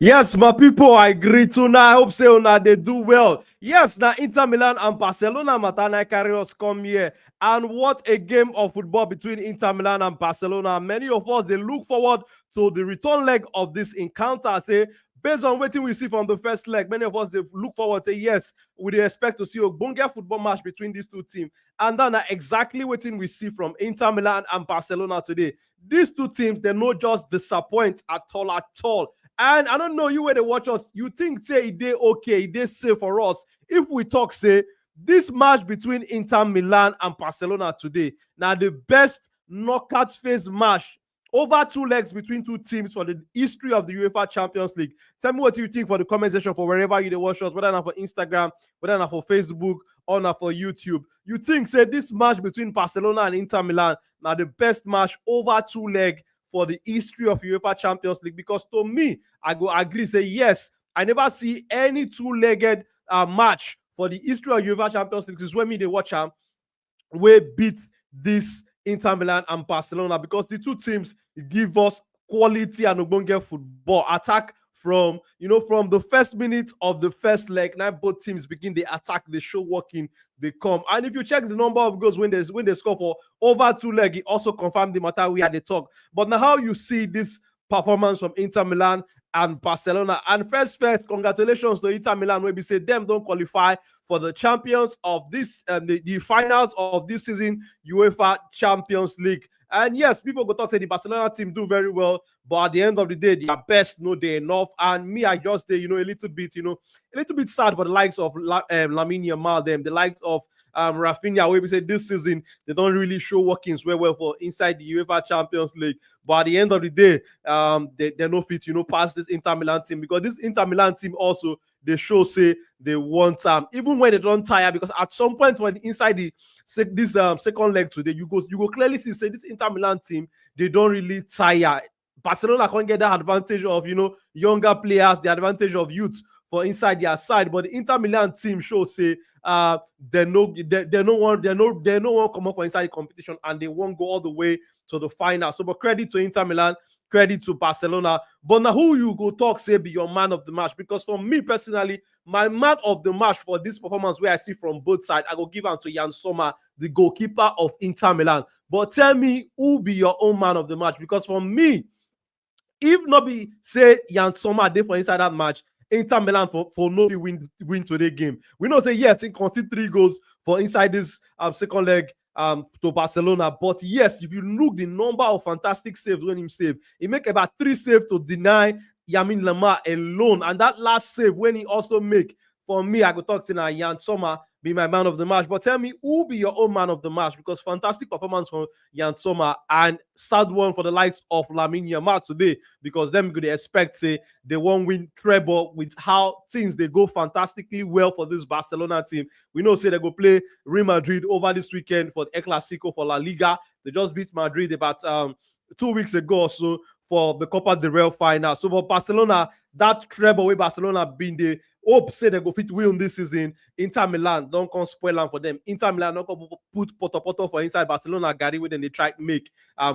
Yes, my people, I agree too. Now I hope say una they do well. Yes, now Inter Milan and Barcelona Matana carry us come here. And what a game of football between Inter Milan and Barcelona. Many of us they look forward to the return leg of this encounter. Say, based on what we see from the first leg, many of us they look forward to yes, we dey expect to see a bonga football match between these two teams. And then exactly what we see from Inter Milan and Barcelona today. These two teams, they not just disappoint at all, at all. And I don't know you where they watch us. You think say they okay, they safe for us. If we talk, say this match between Inter Milan and Barcelona today, now the best knockout phase match over two legs between two teams for the history of the UEFA Champions League. Tell me what you think for the comment section for wherever you watch us, whether not for Instagram, whether not for Facebook, or not for YouTube. You think say this match between Barcelona and Inter Milan now the best match over two leg for the history of UEFA Champions League? Because to me, I go agree, say yes, I never see any two-legged match for the history of UEFA Champions League. This is when me they watch them, we beat this Inter Milan and Barcelona, because the two teams give us quality and obonge football attack from from the first minute of the first leg. Now both teams begin the attack, they show working, they come. And if you check the number of goals when they score for over two leg, it also confirmed the matter we had the talk. But now how you see this performance from Inter Milan and Barcelona? And first, congratulations to Inter Milan, where we say them don't qualify for the champions of this the finals of this season UEFA Champions League. And yes, people go talk say the Barcelona team do very well, but at the end of the day, their best no they enough. And me, I just stay, a little bit sad for the likes of Lamine Yamal, them, the likes of Rafinha, where we say this season they don't really show workings well for inside the UEFA Champions League. But at the end of the day, they're no fit, past this Inter Milan team, because this Inter Milan team also they show say they want time, even when they don't tire, because at some point when inside this second leg today, you go clearly see say this Inter Milan team they don't really tire. Barcelona can't get that advantage of younger players, the advantage of youth for inside their side, but the Inter Milan team show say they no one come up for inside the competition, and they won't go all the way to the final. So, but credit to Inter Milan, credit to Barcelona. But now who you go talk say be your man of the match? Because for me personally, my man of the match for this performance where I see from both sides, I go give am to Jan Sommer, the goalkeeper of Inter Milan. But tell me who be your own man of the match? Because for me, if not be say Jan Sommer dey for inside that match, Inter Milan for no win today game. We know say yes, he conceded 3 goals for inside this second leg to Barcelona. But yes, if you look the number of fantastic saves when him save, he make about 3 saves to deny Yamin Lamar alone. And that last save when he also make, for me, I go talk to now Jan Sommer be my man of the match. But tell me who be your own man of the match? Because fantastic performance from Jan Sommer, and sad one for the likes of Lamine Yamal today, because them could expect say they won't win treble with how things they go fantastically well for this Barcelona team. We know say they go play Real Madrid over this weekend for the El Clasico for La Liga. They just beat Madrid about 2 weeks ago or so for the Copa del Rey final. So for Barcelona, that treble where Barcelona been the hope say they go fit win this season. Inter Milan don't come spoil them for them. Inter Milan don't come put poto for inside Barcelona Gary when they try to make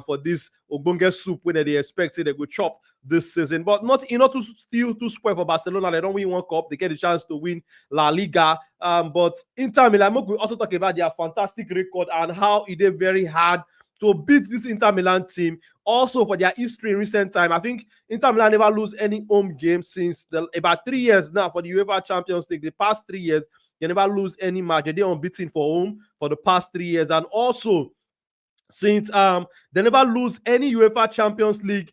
for this ogbonge soup when they expect say they go chop this season. But not to still too spoil for Barcelona. They don't win one cup. They get a chance to win La Liga. But Inter Milan, we also talk about their fantastic record and how it is very hard to beat this Inter Milan team. Also for their history in recent time, I think Inter Milan never lose any home game since about 3 years now for the UEFA Champions League. The past 3 years, they never lose any match. They're unbeaten for home for the past 3 years. And also, since they never lose any UEFA Champions League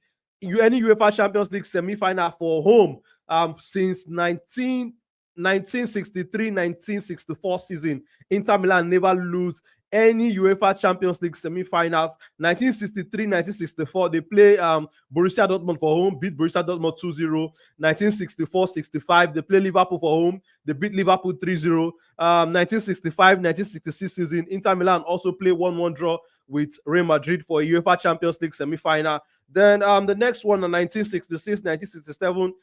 semi-final for home since 1963-1964 season. Inter Milan never lose any UEFA Champions League semi-finals. 1963-1964, they play Borussia Dortmund for home, beat Borussia Dortmund 2-0. 1964-65, they play Liverpool for home, they beat Liverpool 3-0. 1965-1966 season, Inter Milan also play 1-1 draw with Real Madrid for a UEFA Champions League semi-final. Then the next one, the 1966-1967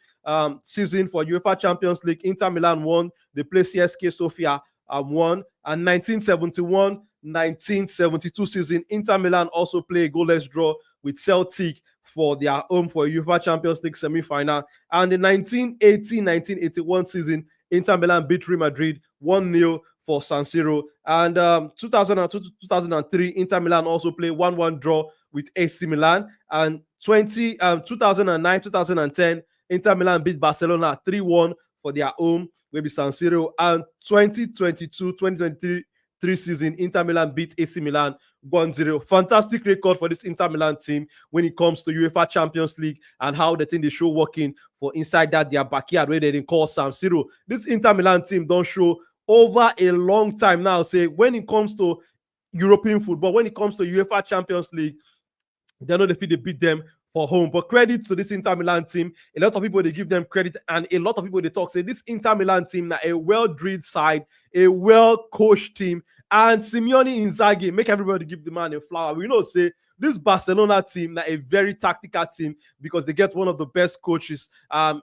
season for UEFA Champions League, Inter Milan won. They play CSK Sofia won. And 1971-1972 season, Inter Milan also play a goalless draw with Celtic for their home for a UEFA Champions League semi-final. And the 1980-1981 season, Inter Milan beat Real Madrid 1-0 for San Siro. And 2002-2003, Inter Milan also play 1-1 draw with AC Milan. And 2009-2010, Inter Milan beat Barcelona 3-1 for their home, maybe San Siro. And 2022-2023 season, Inter Milan beat AC Milan 1-0. Fantastic record for this Inter Milan team when it comes to UEFA Champions League and how the thing they show working for inside that their backyard where they didn't call San Siro. This Inter Milan team don't show over a long time now. Say when it comes to European football, when it comes to UEFA Champions League, they know they beat them for home. But credit to this Inter Milan team. A lot of people, they give them credit, and a lot of people, they talk, say this Inter Milan team, now a well-drilled side, a well-coached team, and Simeone Inzaghi, make everybody give the man a flower. We know, say, this Barcelona team, now a very tactical team, because they get one of the best coaches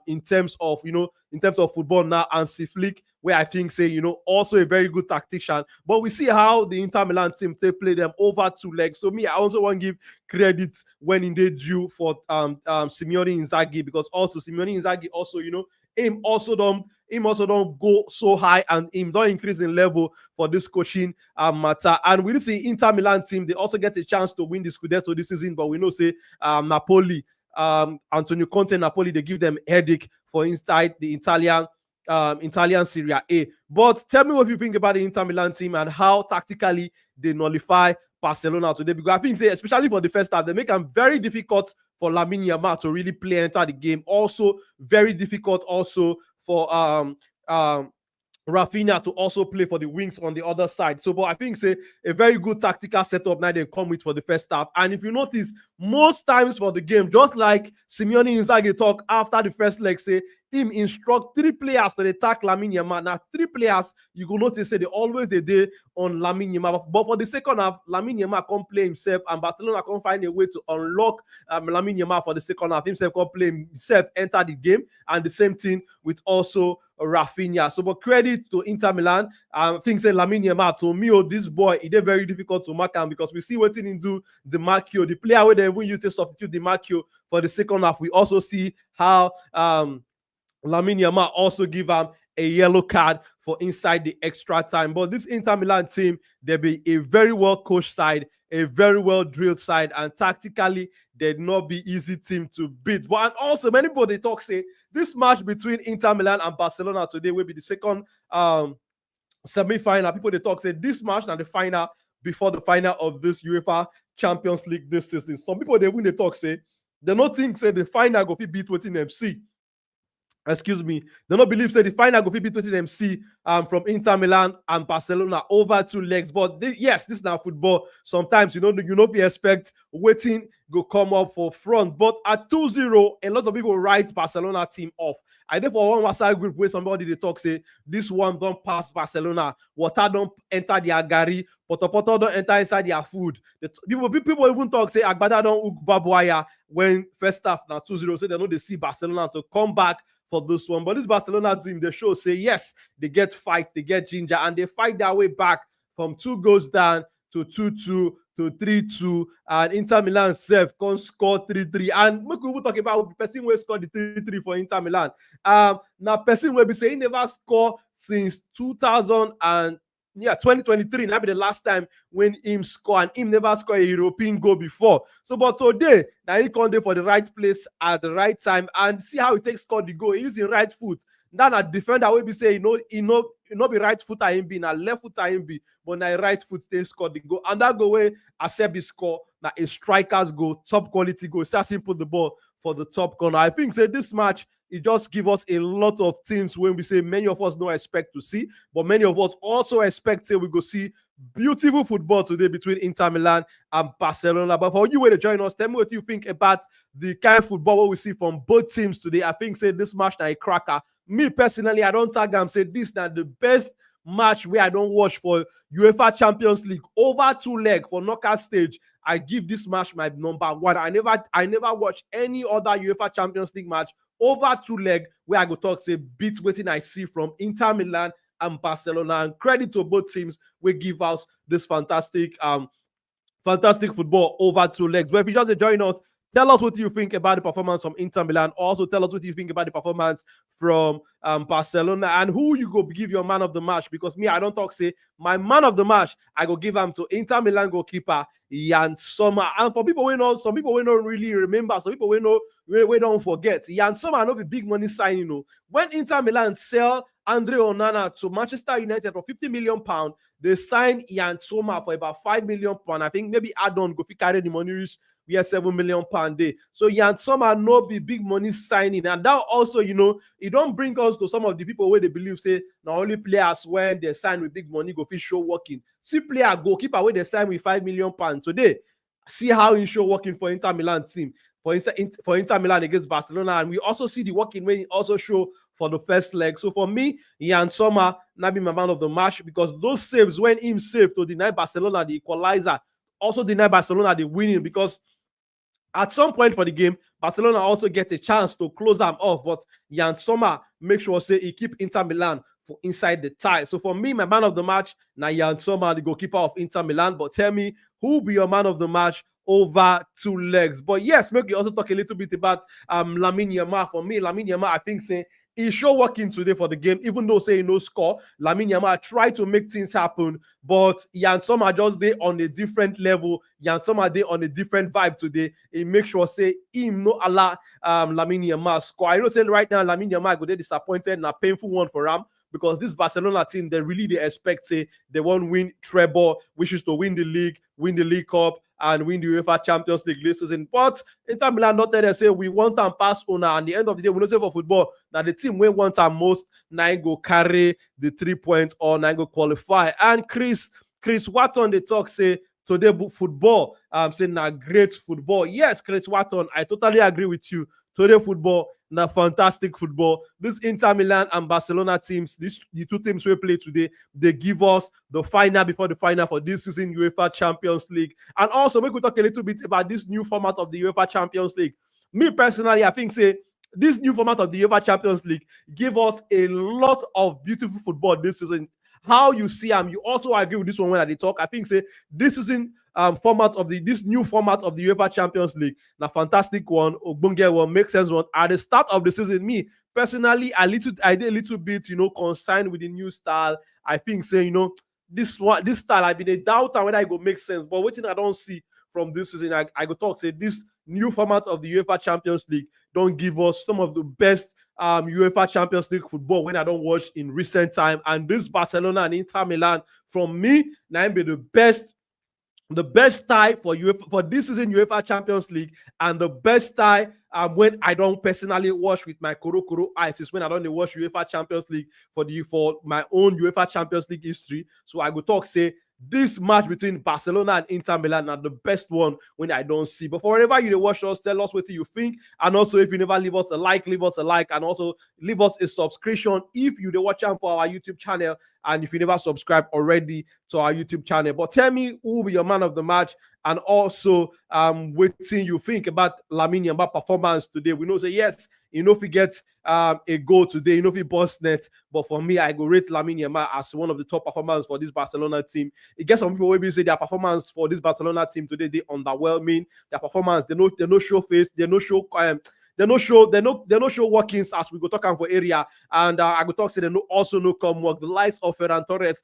in terms of, in terms of football now, Hansi Flick, where I think, say, also a very good tactician. But we see how the Inter Milan team, they play them over 2 legs. So me, I also want to give credit when in they due for Simeone Inzaghi, because also Simeone Inzaghi also, him also don't go so high, and him don't increase in level for this coaching matter. And we see Inter Milan team, they also get a chance to win the Scudetto this season, but we know, say, Napoli, Antonio Conte, Napoli, they give them headache for inside the Italian Serie A. But tell me what you think about the Inter Milan team and how tactically they nullify Barcelona today, because I think, say, especially for the first half, they make them very difficult for Lamine Yamal to really enter the game. Also, very difficult also for Rafinha to also play for the wings on the other side. So, but I think, say, a very good tactical setup now they come with for the first half. And if you notice, most times for the game, just like Simeone Inzaghi talk after the first leg, say, him instruct 3 players to attack Lamine Yamal. Now, 3 players, you go notice, say, they always they do on Lamine Yamal. But for the second half, Lamine Yamal can't play himself, and Barcelona can't find a way to unlock Lamine Yamal for the second half. Himself can't play himself, enter the game, and the same thing with also Rafinha. So, but credit to Inter Milan. Things say Lamine Yamal, to me, this boy, it is very difficult to mark him, because we see what he do the Marquio, the player where they even use to substitute the Marquio for the second half. We also see how Lamine Yamal also give him a yellow card for inside the extra time. But this Inter Milan team, they be a very well coached side, a very well drilled side, and tactically they'd not be easy team to beat. But and also many people they talk, say this match between Inter Milan and Barcelona today will be the second semi-final. People they talk, say this match and the final before the final of this UEFA Champions League this season. Some people they when they talk, say they don't think, say, the final go fit beat wetin MC. Excuse me, they don't believe, say, the final go fit beat wetin MC from Inter Milan and Barcelona over 2 legs. But yes, this is now football. Sometimes you know we expect waiting go come up for front. But at 2-0, a lot of people write Barcelona team off. I think for one WhatsApp group where somebody they talk, say this one don't pass Barcelona, water don't enter their gari, poto don't enter inside their food. People even talk, say Agbada don't hook Babuaya when first half now 2-0, say they know they see Barcelona to come back for this one. But this Barcelona team, they show, say, yes, they get fight, they get ginger, and they fight their way back from 2 goals down to 2-2 to 3-2, and Inter Milan self can score 3-3. And we could talk about the person who scored the 3-3 for Inter Milan. Now person will be saying never score since 2023. That be the last time when him score, and him never score a European goal before. So, but today, now he come there for the right place at the right time, and see how he takes score the goal. He using right foot. That a defender will be say, he no be right foot him be, now left foot him be, but now right foot they score the goal. And that go way accept the score, now a striker's goal, top quality goal. Sassy put the ball for the top corner. I think, say, this match, it just give us a lot of things when we say many of us don't expect to see, but many of us also expect, say, we go see beautiful football today between Inter Milan and Barcelona. But for you when to join us, tell me what you think about the kind of football we see from both teams today. I think, say, this match now a cracker. Me personally, I don't tag them, say this now the best match where I don't watch for UEFA Champions League over 2 leg for knockout stage. I give this match my number 1. I never watch any other UEFA Champions League match over 2 leg where I go talk, say, beat waiting I see from Inter Milan and Barcelona. And credit to both teams, we give us this fantastic football over 2 legs. But if you just join us, tell us what you think about the performance from Inter Milan. Also, tell us what you think about the performance from Barcelona, and who you go give your man of the match. Because me, I don't talk say my man of the match, I go give him to Inter Milan goalkeeper Jan Sommer. And for people we know, some people we don't really remember, some people we know we don't forget. Jan Sommer no be big money sign, When Inter Milan sell Andre Onana to Manchester United for £50 million, they signed Jan Sommer for about £5 million. I think maybe add on go fit carry the money reach we have £7 million day. So Jan Sommer no be big money signing, and that also, it don't bring us to some of the people where they believe say not only players when they sign with big money go fit show working. See player goalkeeper where they sign with £5 million today. See how he show working for Inter Milan team. For Inter Milan against Barcelona, and we also see the working when he also show for the first leg. So for me, Jan Sommer not be my man of the match, because those saves when him saved to deny Barcelona the equalizer, also deny Barcelona the winning, because at some point for the game, Barcelona also get a chance to close them off, but Jan Sommer make sure say he keep Inter Milan for inside the tie. So for me, my man of the match, now Jan Sommer, the goalkeeper of Inter Milan. But tell me, who be your man of the match over 2 legs? But yes, maybe also talk a little bit about Lamine Yamal. For me, Lamine Yamal, I think say he show working today for the game, even though say no score. Lamine Yamal try to make things happen, but Jan Sommer just dey on a different level. Jan Sommer dey on a different vibe today. He make sure say him no allow Lamine Yamal score. I know say right now Lamine Yamal go dey disappointed, na painful one for him, because this Barcelona team, they expect say they won't win treble, which is to win the League Cup, and win the UEFA Champions League this season. But Inter Milan not tell them say we want and pass on, and at the end of the day, we know say for football that the team we want and most nine go carry the 3 points or nine go qualify. And Chris Watton they talk say today football saying na great football. Yes, Chris Watton, I totally agree with you. Today football, na fantastic football. This Inter Milan and Barcelona teams, the two teams we play today, they give us the final before the final for this season UEFA Champions League. And also, we could talk a little bit about this new format of the UEFA Champions League. Me personally, I think say this new format of the UEFA Champions League give us a lot of beautiful football this season. How you see them, you also agree with this one when they talk. I think say this season this new format of the UEFA Champions League, na fantastic one, Ogbonge one, makes sense one. At the start of the season, me personally, I did a little bit, concerned with the new style. I think say, this style, I been a doubt whether it go make sense. But what thing I don't see from this season, I go talk say this new format of the UEFA Champions League don't give us some of the best UEFA Champions League football when I don't watch in recent time. And this Barcelona and Inter Milan, from me, now be the best tie for UEFA for this season UEFA Champions League, and the best tie when I don't personally watch with my Koro eyes is when I don't watch UEFA Champions League for my own UEFA Champions League history. So I go talk say this match between Barcelona and Inter Milan are the best one when I don't see. But for wherever you watch us, tell us what you think. And also, if you never leave us a like, and also leave us a subscription if you watch out for our YouTube channel, and if you never subscribe already to our YouTube channel. But tell me who will be your man of the match, and also what you think about Lamine Yamal performance today. We know say yes, if he gets a goal today, if he bust net. But for me, I go rate Lamine Yamal as one of the top performers for this Barcelona team. It gets some people maybe say their performance for this Barcelona team today, they underwhelming. Their performance, they no show face, they no show they no show workings as we go talk for area. And I go talk say they also no come work. The likes of Ferran Torres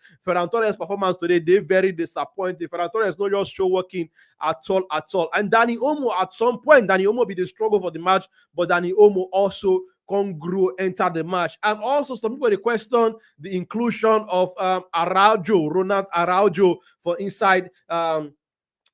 performance today, they very disappointing. Ferran Torres no just show working at all. And Dani Olmo, at some point, Dani Olmo be the struggle for the match, but Dani Olmo also enter the match. And also some people they question the inclusion of Ronald Araujo for inside the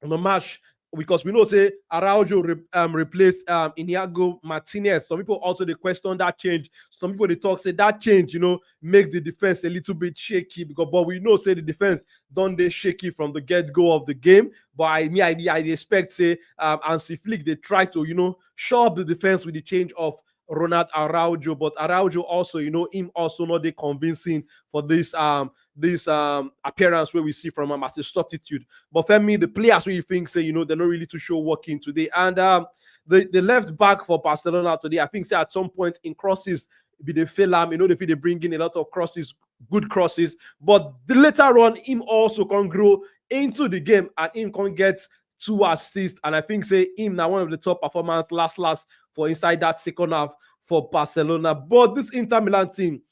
match, because we know say Araujo replaced Inigo Martinez. Some people also they question that change. Some people they talk say that change, make the defense a little bit shaky, but we know say the defense don't they shaky from the get-go of the game. But I expect say Hansi Flick they try to shore up the defense with the change of Ronald Araujo, but Araujo also, him also not they convincing for this appearance where we see from him as a substitute. But for me, the players where you think say, they're not really too sure working today. And the left back for Barcelona today, I think say at some point in crosses, they fail they bring in a lot of crosses good crosses. But the later on, him also can grow into the game and him can get 2 assists. And I think say him now one of the top performers last for inside that second half for Barcelona. But this Inter Milan team,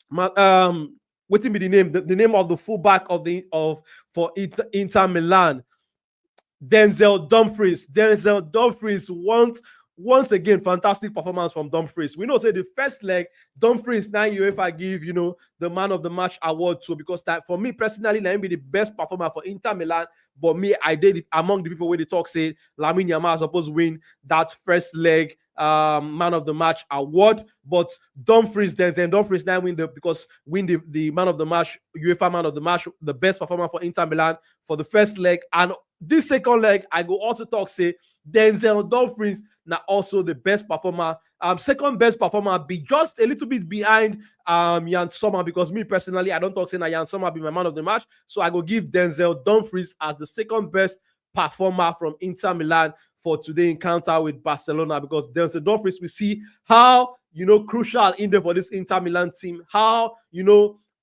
what be the name? The name of the fullback for Inter Milan, Denzel Dumfries. Denzel Dumfries once again fantastic performance from Dumfries. We know say the first leg Dumfries now UEFA give the man of the match award to, because that for me personally let him be the best performer for Inter Milan. But me, I did it among the people where they talk say Lamine Yamal supposed to win that first leg man of the match award, but Dumfries then Dumfries now win the man of the match, UEFA man of the match, the best performer for Inter Milan for the first leg. And this second leg I go also talk say Denzel Dumfries now also the best performer, second best performer, be just a little bit behind Yann Sommer, because me personally I don't talk saying that Yann Sommer be my man of the match, so I go give Denzel Dumfries as the second best performer from Inter Milan for today encounter with Barcelona, because Denzel Dumfries, we see how crucial in there for this Inter Milan team, how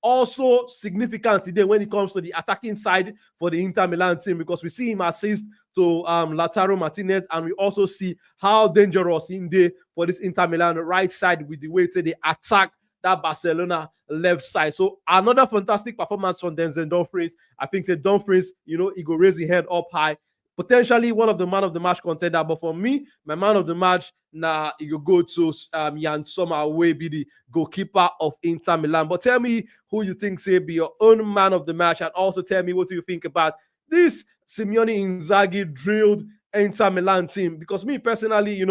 also significant today when it comes to the attacking side for the Inter Milan team, because we see him assist to Lautaro Martinez, and we also see how dangerous in there for this Inter Milan right side with the way they attack that Barcelona left side. So another fantastic performance from Denzel Dumfries. I think that Dumfries, he go raise his head up high, potentially one of the man of the match contender. But for me, my man of the match, you go to Yann Sommer, will be the goalkeeper of Inter Milan. But tell me who you think say be your own man of the match, and also tell me what you think about this Simeone Inzaghi drilled Inter Milan team. Because me personally,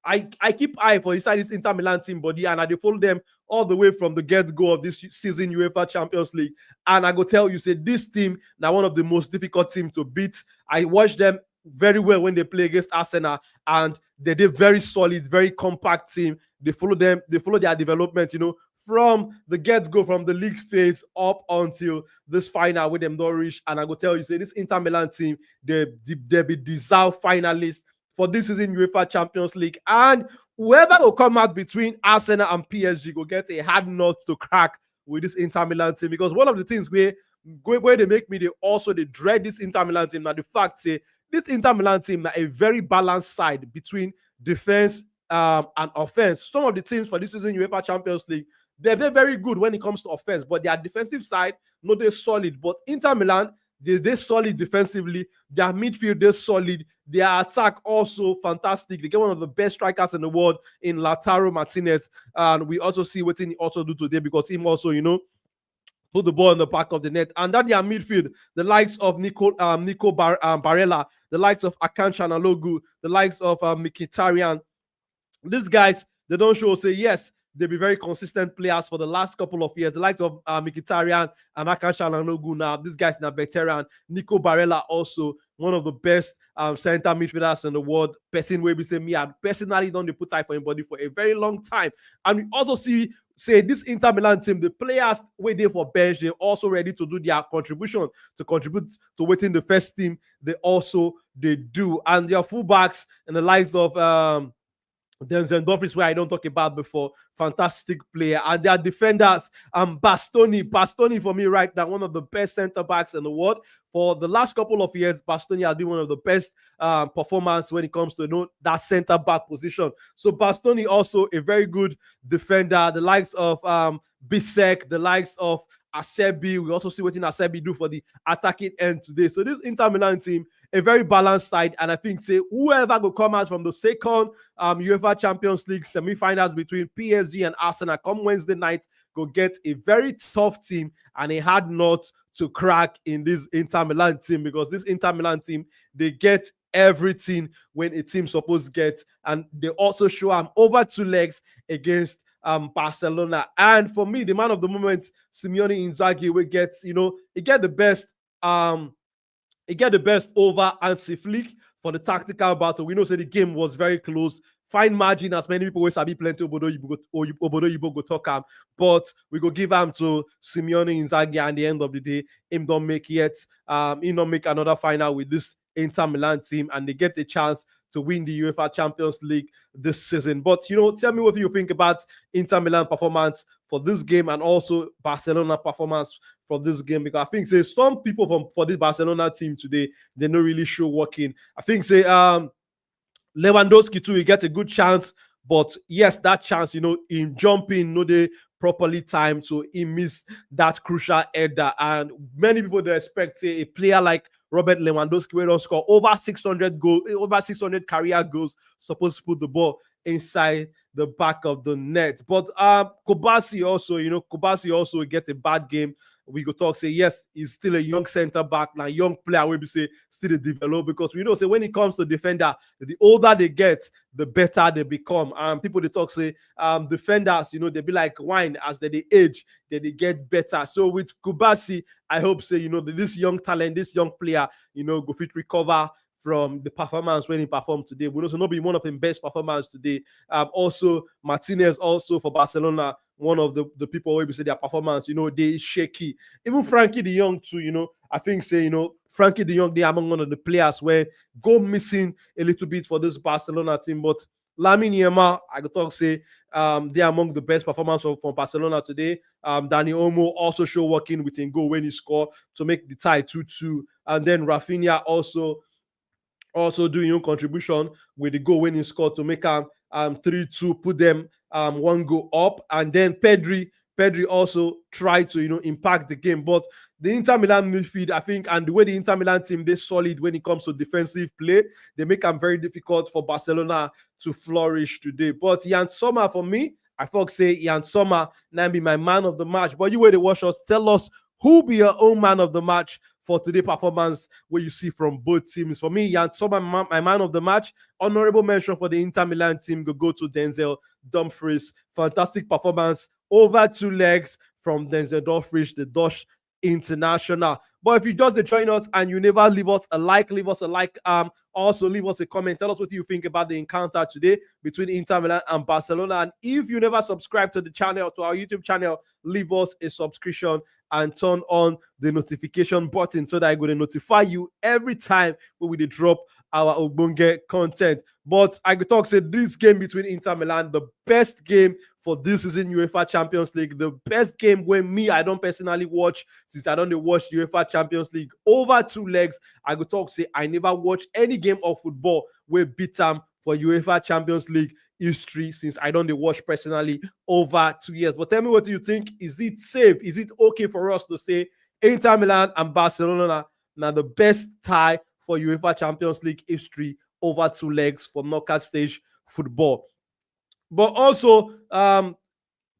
I keep eye for inside this Inter Milan team body, and I follow them all the way from the get-go of this season UEFA Champions League. And I go tell you, say this team now one of the most difficult teams to beat. I watched them very well when they play against Arsenal, and they did very solid, very compact team. They follow their development, from the get-go, from the league phase up until this final with them don't reach. And I go tell you, say this Inter Milan team, they be deserved finalists for this season UEFA Champions League. And whoever will come out between Arsenal and PSG will get a hard nut to crack with this Inter Milan team, because one of the things where they make me they dread this Inter Milan team, now the fact say this Inter Milan team are a very balanced side between defense and offense. Some of the teams for this season UEFA Champions League, they're very good when it comes to offense, but their defensive side, no, they're solid. But Inter Milan, they're solid defensively. Their midfield, they're solid. Their attack also fantastic. They get one of the best strikers in the world in Lautaro Martinez. And we also see what he also do today, because him also, put the ball in the back of the net. And that their midfield, the likes of Nico Barella, the likes of Akan Chanalogu, the likes of Mkhitaryan. These guys, they don't show, say, yes, they'll be very consistent players for the last couple of years. The likes of Mkhitaryan and Akan Chanalogu now. This guy's now veteran. Nico Barella also one of the best center midfielders in the world. Person where we say me, I personally don't put time for anybody for a very long time. And we also say this Inter Milan team, the players were there for bench, they're also ready to do their contribution, to contribute to waiting the first team. They do. And their fullbacks and the likes of Denzel Dumfries, where I don't talk about before, fantastic player. And their defenders, Bastoni for me right now, one of the best center backs in the world. For the last couple of years, Bastoni has been one of the best performers when it comes to that center back position. So Bastoni also a very good defender. The likes of Bisek, the likes of Acerbi. We also see what Acerbi do for the attacking end today. So this Inter Milan team, a very balanced side, and I think say whoever will come out from the second UEFA Champions League semi-finals between PSG and Arsenal come Wednesday night go get a very tough team and a hard nut to crack in this Inter Milan team, because this Inter Milan team, they get everything when a team supposed to get, and they also show them over 2 legs against Barcelona. And for me, the man of the moment, Simeone Inzaghi, will get, he get the best over Hansi Flick for the tactical battle. We know say the game was very close. Fine margin, as many people will sabi plenty Obodo Yibo go talk, but we go give him to Simeone Inzaghi, and at the end of the day, him don't make yet. He don't make another final with this Inter Milan team, and they get a chance to win the UEFA Champions League this season. But tell me what you think about Inter Milan performance for this game and also Barcelona performance for this game, because I think say some people for this Barcelona team today, they not really show working. I think say Lewandowski too, he gets a good chance, but yes, that chance, in jumping, they properly timed, so he missed that crucial header. And many people they expect say a player like Robert Lewandowski, where don't score over 600 goals, over 600 career goals, supposed to put the ball inside the back of the net. But Kobasi also gets a bad game. We go talk say yes, he's still a young center back, now young player. We say still a develop, because we know say when it comes to defender, the older they get, the better they become. People they talk say defenders, they be like wine as they age, they get better. So with Kubasi, I hope say this young talent, this young player, go fit recover from the performance when he performed today. We also not be one of the best performance today. Also Martinez also for Barcelona, one of the people where we say their performance, they shaky. Even Frankie de Jong too, I think say, Frankie de Jong, they among one of the players where go missing a little bit for this Barcelona team. But Lamine Yamal, I could talk say they are among the best performance from Barcelona today. Dani Olmo also show working within goal when he score to make the tie 2-2. And then Rafinha also doing your contribution with the goal when he scored to make 3-2, put them one goal up. And then Pedri also tried to impact the game. But the Inter Milan midfield, I think, and the way the Inter Milan team, they're solid when it comes to defensive play, they make them very difficult for Barcelona to flourish today. But Jan Sommer, for me, I thought say Jan Sommer now be my man of the match. But you where they watch us, tell us who be your own man of the match for today's performance where you see from both teams. For me, Jan Sommer, my man of the match. Honorable mention for the Inter Milan team go to Denzel Dumfries. Fantastic performance, over 2 legs from Denzel Dumfries, the Dutch international. But if you just join us and you never leave us a like, also leave us a comment. Tell us what you think about the encounter today between Inter Milan and Barcelona. And if you never subscribe to the channel, to our YouTube channel, leave us a subscription and turn on the notification button so that I will notify you every time when we drop our Ogbonge content. But I could talk say this game between Inter Milan, the best game for this season UEFA Champions League, the best game when I don't personally watch since I don't watch UEFA Champions League over 2 legs. I could talk say I never watch any game of football where beat them for UEFA Champions League history since I don't watch personally over 2 years. But tell me what you think. Is it safe? Is it okay for us to say Inter Milan and Barcelona now the best tie for UEFA Champions League history over 2 legs for knockout stage football? But also,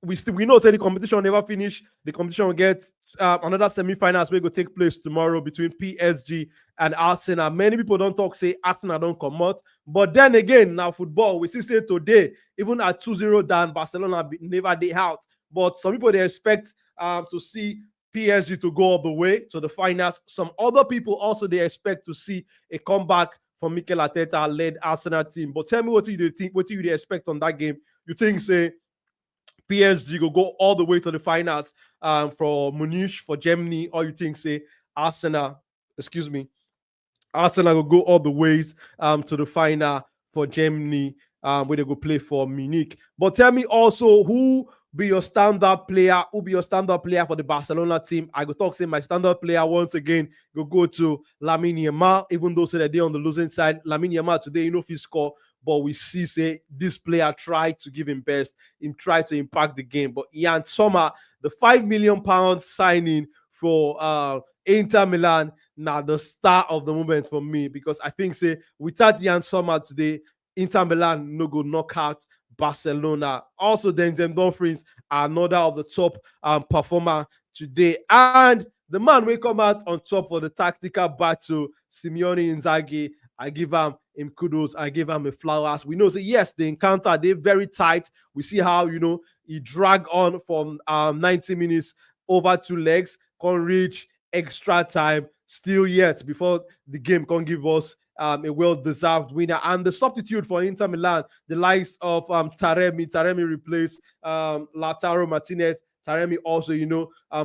we know that the competition never finish. The competition will get another semi-finals will go take place tomorrow between PSG and Arsenal. Many people don't talk say Arsenal don't come out, but then again, now football we see say today even at 2-0 down, Barcelona never they out. But some people they expect to see PSG to go all the way to the finals. Some other people also they expect to see a comeback from Mikel Arteta led Arsenal team. But tell me what you think, what you expect on that game. You think say PSG will go all the way to the finals for Munich for Germany, or you think say Arsenal will go all the ways to the final for Germany where they go play for Munich. But tell me also who be your standout player, for the Barcelona team. I go talk say my standout player once again go to Lamine Yamal, even though say that they're on the losing side. Lamine Yamal today, if he score, but we see say this player tried to give him best, him try to impact the game. But Jan Sommer, the £5 million signing for Inter Milan, now the star of the moment for me, because I think say without Jan Sommer today, Inter Milan no go knock out Barcelona. Also, Denzel Dumfries, another of the top performer today. And the man will come out on top for the tactical battle, Simeone Inzaghi. I give him kudos. I give him a flowers. We know, say, yes, the encounter, they're very tight. We see how, he drag on from 90 minutes over 2 legs, can't reach extra time still yet before the game can give us a well-deserved winner. And the substitute for Inter Milan, the likes of Taremi replaced Lautaro Martinez. Taremi also,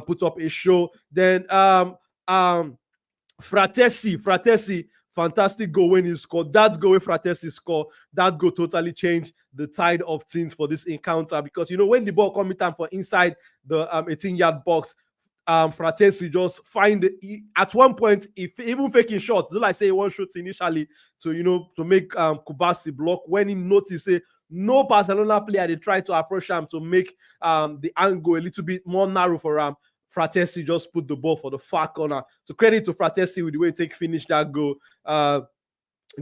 put up a show. Then Fratesi fantastic goal when he scored. That goal when Fratesi scored, that goal totally changed the tide of things for this encounter, because when the ball coming time for inside the 18-yard box, Fratesi just at one point, if even faking shots, like say one shot initially to make Kubasi block, when he noticed say no Barcelona player, they try to approach him to make the angle a little bit more narrow for him. Fratesi just put the ball for the far corner. So credit to Fratesi with the way he finish that goal.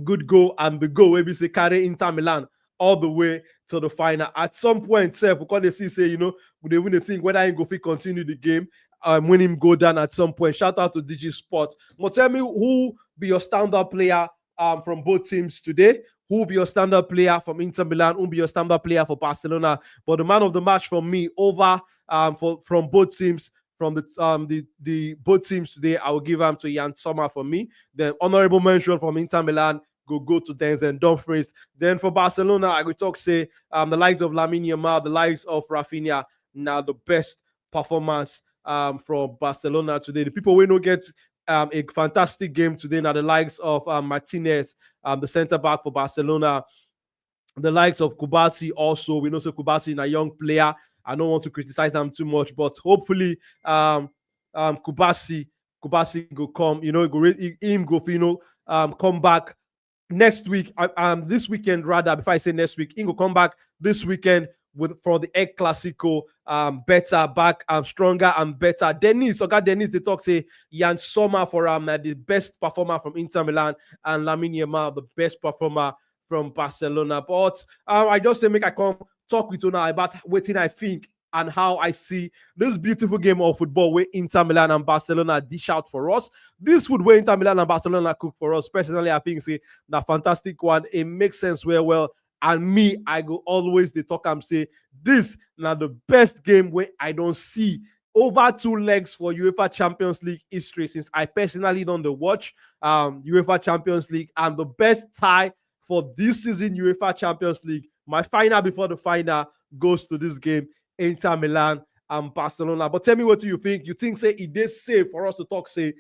Good goal, and the goal where we say carry Inter Milan all the way to the final. At some point, Seth, because they see say, they win the thing whether he go fit continue the game, when him go down at some point. Shout out to DG Sport. But tell me who be your standout player from both teams today. Who be your standout player from Inter Milan? Who be your standout player for Barcelona? But the man of the match for me from both teams. From the both teams today, I will give him to Jan Sommer for me. Then honorable mention from Inter Milan go to Denzel Dumfries. Then for Barcelona, I will talk say the likes of Lamine Yamal, the likes of Rafinha. Now the best performance from Barcelona today. The people we know get a fantastic game today. Now the likes of Martinez, the centre back for Barcelona. The likes of Kubasi also. We know so Kubasi is a young player. I don't want to criticize them too much, but hopefully Kubasi go come, come back next week. This weekend rather, before I say next week, he go come back this weekend for the El Clasico, better, back, stronger and better. Dennis, they talk say Jan Sommer for the best performer from Inter Milan, and Lamine Yamal, the best performer from Barcelona. But I just say make I come talk with you now about what I think and how I see this beautiful game of football where Inter Milan and Barcelona dish out for us. This food where Inter Milan and Barcelona cook for us, personally, I think say the fantastic one. It makes sense well. And me, I go always the talk and say this now the best game where I don't see over 2 legs for UEFA Champions League history since I personally don't watch UEFA Champions League, and the best tie for this season UEFA Champions League. My final before the final goes to this game, Inter Milan and Barcelona. But tell me what you think. You think say it is safe for us to talk say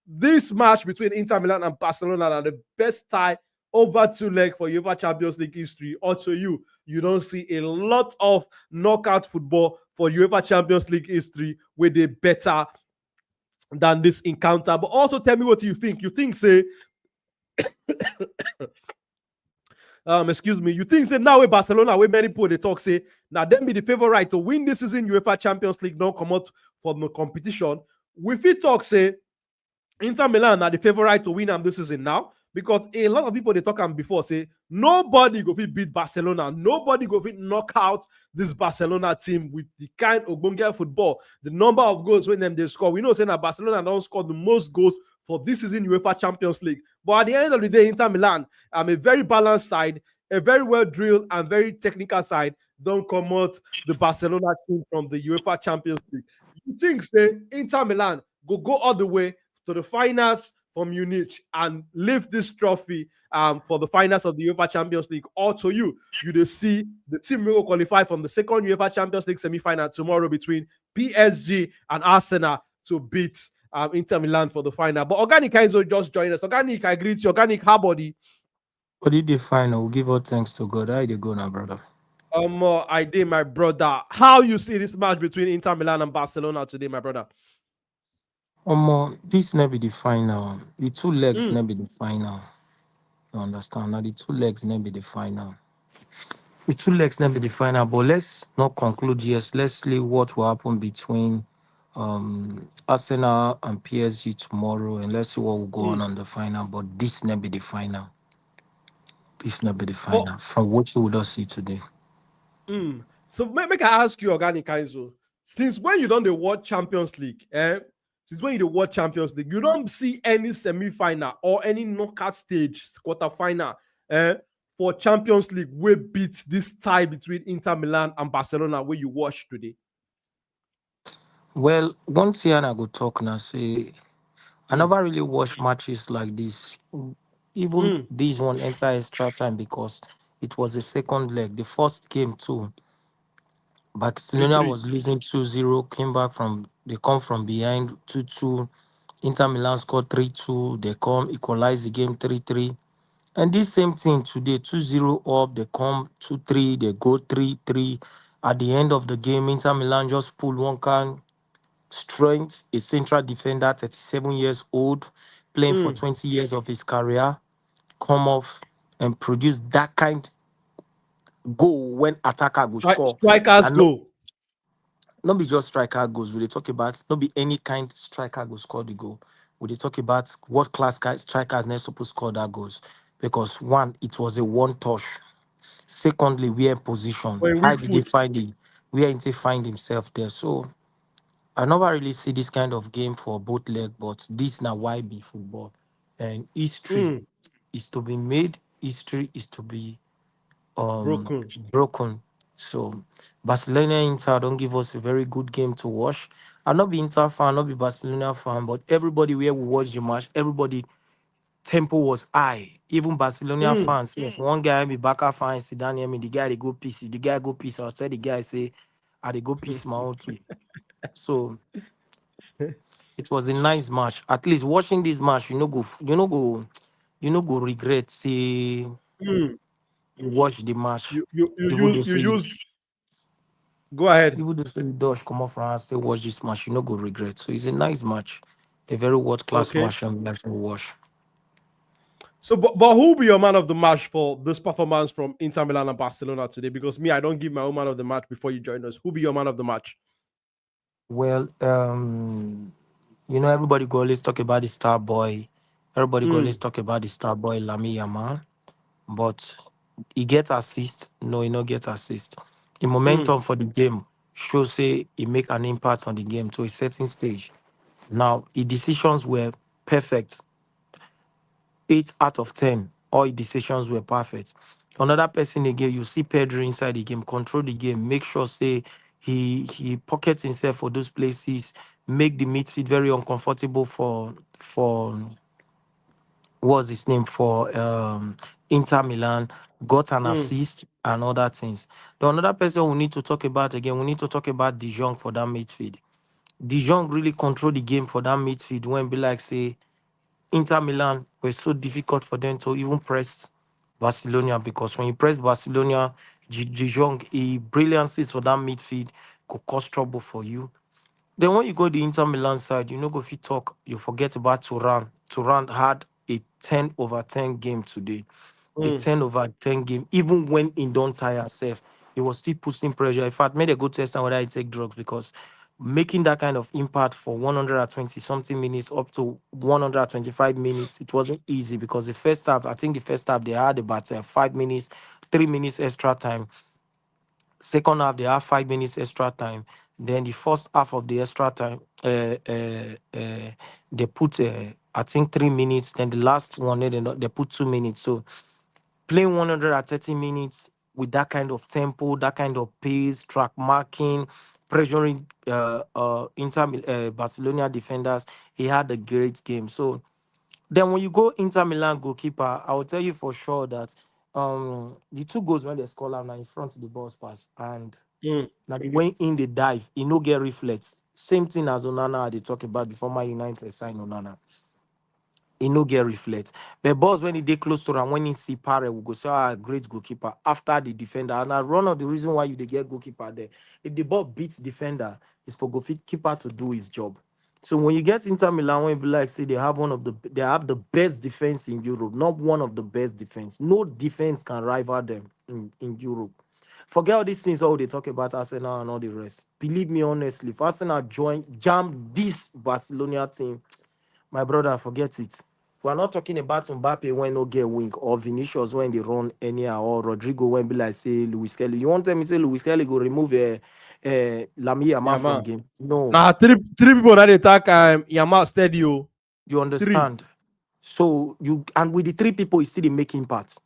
this match between Inter Milan and Barcelona are the best tie over 2 legs for UEFA Champions League history? Also, you don't see a lot of knockout football for UEFA Champions League history where they better than this encounter. But also tell me what you think. You think say excuse me, you think say now with Barcelona, where many people they talk say now them be the favorite to win this season UEFA Champions League, don't come out for the competition. We fit talk say Inter Milan are the favorite to win them this season now, because a lot of people they talk on before say nobody go fit beat Barcelona, nobody go fit knock out this Barcelona team with the kind of Bunga football, the number of goals when them they score. We know saying that Barcelona don't score the most goals for this season UEFA Champions League. But at the end of the day, Inter Milan, a very balanced side, a very well drilled and very technical side, don't come out the Barcelona team from the UEFA Champions League. You think say Inter Milan go all the way to the finals from Munich and lift this trophy for the finals of the UEFA Champions League? Or to you see the team will qualify from the second UEFA Champions League semi-final tomorrow between PSG and Arsenal to beat Inter Milan for the final. But Organic Kaizo just joined us. Organic, I greet you. Organic, how body? But if they final, we'll give all thanks to God. How they go now, brother? I did, my brother. How you see this match between Inter Milan and Barcelona today, my brother? This never be the final. The 2 legs never be the final. You understand? Now the 2 legs never be the final. The 2 legs never be the final. But let's not conclude yet. Let's see what will happen between Arsenal and PSG tomorrow, and let's see what will go on the final. But this never be the final. This never be the But final. From what you would all see today. so make I ask you, Organic Kaizo, since when you don't watch Champions League, since when you watch Champions League, you don't see any semi-final or any knockout stage, quarter-final, for Champions League where beat this tie between Inter Milan and Barcelona where you watch today? Well, one thing I go talk now say I never really watch matches like this. Even this one enter extra time because it was the second leg. The first game too, Barcelona 3-3. was losing 2-0, came back from they come from behind 2-2. Inter Milan scored 3-2. They come equalize the game 3-3. And this same thing today, 2-0 up, they come 2-3, they go 3-3. At the end of the game, Inter Milan just pulled one can strength, a central defender, 37 years old, playing for Mm. 20 years of his career, come off and produce that kind goal when attacker go score. Strikers And no, go. not be just striker goals. We dey talk about not be any kind striker go score the goal. We dey talk about what class strikers not supposed to score that goals. Because one, it was a one touch. Secondly, we are in position. When How weak did he foot. find it? Where did he find himself there? So I never really see this kind of game for both leg, but this now why be football. And history Mm. is to be made, history is to be um Broken. broken. So Barcelona Inter don't give us a very good game to watch. I'm not be Inter fan, not be Barcelona fan, but everybody where we watch the match, everybody tempo was high. Even Barcelona Mm. fans, yes. One guy be Barca fan, sit down near me, the guy they go piece, the guy go piece. I'll tell the guy say, I they go piece my own too. So it was a nice match. At least watching this match, you know go regret say Mm. you watch the match. Even though You say use. Go ahead. even though say you dodge come off France, still watch this match, you know go regret. So it's a nice match, a very world class Okay. match, and let's watch. So, but who will be your man of the match for this performance from Inter Milan and Barcelona today? Because me, I don't give my own man of the match before you join us. Who be your man of the match? Well, everybody go always talk about the star boy. Everybody go always Mm. talk about the star boy Lami Yamal, but he get assist. No, he no get assist. The Mm. momentum for the game shows say he make an impact on the game to a certain stage. Now, his decisions were perfect. 8 out of 10, all his decisions were perfect. Another person again, you see Pedro inside the game, control the game, make sure say he pockets himself for those places, make the midfield very uncomfortable for what's his name for Inter Milan, got an Mm. assist and other things. The another person we need to talk about again, we need to talk about De Jong for that midfield. De Jong really control the game for that midfield when be like say Inter Milan were so difficult for them to even press Barcelona because when you press Barcelona, De Jong, a brilliancies for that midfield could cause trouble for you. Then when you go the Inter Milan side, you know go fit talk, you forget about Turan. Turan had a 10 over 10 game today. A Mm. 10 over 10 game, even when he don't tire himself, he was still putting pressure. In fact, made a good test on whether he take drugs because making that kind of impact for 120 something minutes up to 125 minutes, it wasn't easy because the first half, I think the first half they had about 5 minutes, 3 minutes extra time. Second half, they have 5 minutes extra time. Then the first half of the extra time, they put, I think, 3 minutes. Then the last one, they put 2 minutes. So playing 130 minutes with that kind of tempo, that kind of pace, track marking, pressuring Barcelona defenders, he had a great game. So then when you go Inter Milan goalkeeper, I will tell you for sure that the two goals when they score are now in front of the ball pass and Mm. now the way in the dive, he no get reflex. Same thing as Onana they talk about before my United sign Onana. He no get reflect. But boss when he dey close to him, when he see Pare, we go say, great goalkeeper after the defender. And I run of the reason why you dey get goalkeeper there. If the ball beats defender, it's for goalkeeper to do his job. So when you get Inter Milan, when you be like, say they have the best defense in Europe, not one of the best defense. No defense can rival them in Europe. Forget all these things all they talk about Arsenal and all the rest. Believe me honestly, if Arsenal jam this Barcelona team, my brother, forget it. We're not talking about Mbappe when no get wing or Vinicius when they run anyhow or Rodrigo when be like say Luis Kelly. You want to tell me say Luis Kelly go remove Lami Yeah, Yamal from man. game? No, Now three people that attack Yamal steady. Oh. you Three. understand. So you and with the three people, you still dey make impact.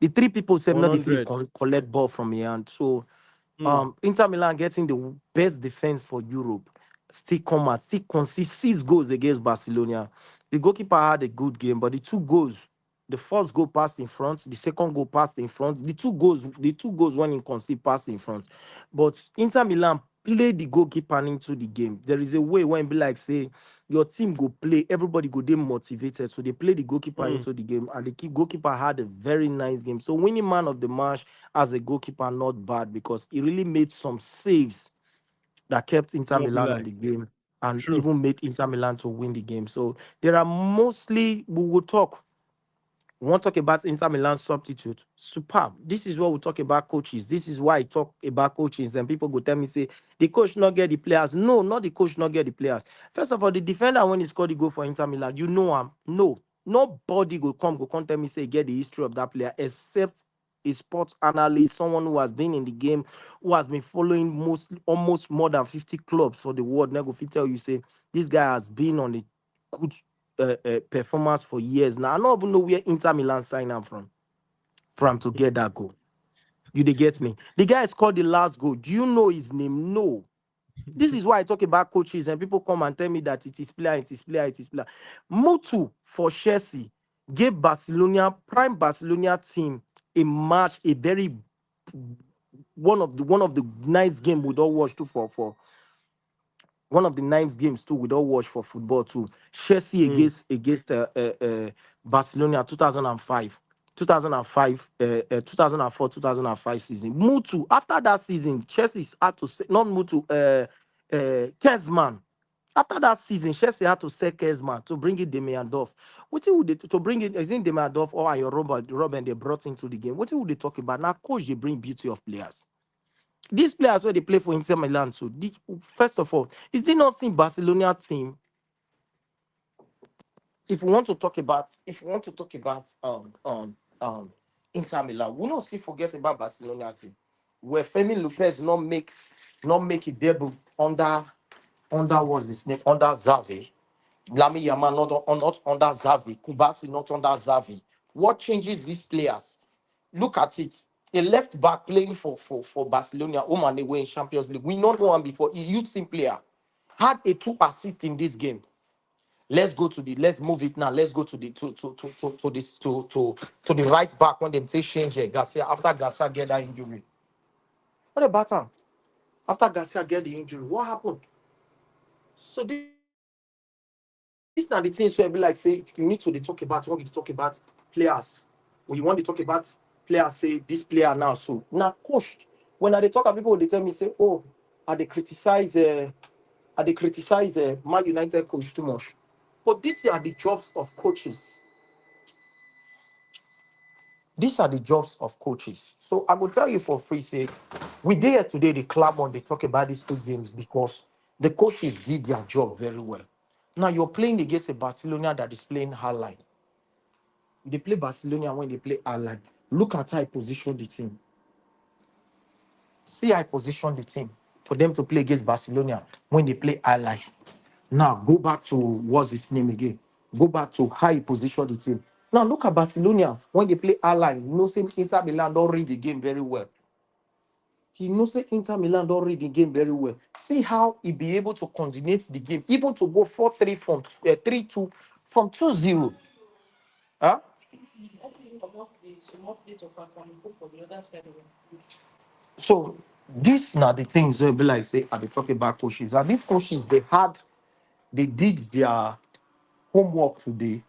The three people say not if they 100. collect ball from your hand. So Mm. Inter Milan getting the best defense for Europe. Still come out, still concede 6 goals against Barcelona. The goalkeeper had a good game, but the 2 goals, the first goal passed in front, the second goal passed in front. The two goals when he concede passed in front. But Inter Milan play the goalkeeper into the game. There is a way when be like say your team go play, everybody go dey motivated. So they play the goalkeeper Mm, into the game, and the goalkeeper had a very nice game. So winning man of the match as a goalkeeper not bad because he really made some saves that kept Inter no be Milan lie. on the game and True. even made Inter Milan to win the game. So there are mostly we will talk. We want to talk about Inter Milan substitute. Superb. This is what we talk about coaches. This is why I talk about coaches. And people go tell me, say, the coach not get the players. No, not the coach not get the players. First of all, the defender, when he scored the goal for Inter Milan, you know him. No. Nobody go come tell me, say, get the history of that player, except a sports analyst, someone who has been in the game, who has been following almost more than 50 clubs for the world. Now, go fit tell you, say, this guy has been on a good performance for years now. I don't even know where Inter Milan signed him from to get that goal. You they get me? The guy scored the last goal. Do you know his name? No. This is why I talk about coaches and people come and tell me that it is player, it is player, it is player. Mutu for Chelsea gave Barcelona, prime Barcelona team a match, a very one of the nice game we all watched too for one of the nice games too we don't watch for football too. Chelsea Mm, against Barcelona 2005. 2005, 2004, 2005 season. Mutu, after that season, Chelsea had to say, not Mutu, Kezman. After that season, Chelsea had to sell Kezman to bring in Demian Duff. What would they to bring in? Is it Demian Duff or your Robin they brought into the game? What would they talk about? Now, coach, they bring beauty of players. These players where they play for Inter Milan, so first of all, is they not seen Barcelona team? If we want to talk about Inter Milan, we not still forget about Barcelona team, where Femi Lopez not make a debut under what's his name under Xavi. Lami Yamal not under Xavi. Kubasi not under Xavi. What changes these players? Look at it. A left back playing for Barcelona, home and away in Champions League. We not know him before. He used team player. Had a 2 assist in this game. Let's move it now. Let's go to the to this to the right back when they say change Garcia after Garcia get that injury. What about him? After Garcia get the injury, what happened? So these are the things where be like say you need to dey talk about when you talk about players. When you want to talk about players, say this player now. So now coach, when I dey talk about people, they tell me say, oh, I dey criticize Man United coach too much. But these are the jobs of coaches. These are the jobs of coaches. So I will tell you for free, say, we there today, the club on they talk about these two games because the coaches did their job very well. Now you're playing against a Barcelona that is playing high line. They play Barcelona when they play high line. Look at how I position the team. See how I position the team for them to play against Barcelona when they play high line. Now go back to what's his name again. Go back to how he positioned the team. Now look at Barcelona when they play line. You know, same Inter Milan don't read the game very well. He knows that Inter Milan don't read the game very well. See how he be able to coordinate the game, even to go 4-3 from 3-2 from 2-0. Huh? So these are the things where be like say I be talking about coaches. And these coaches they did their homework today.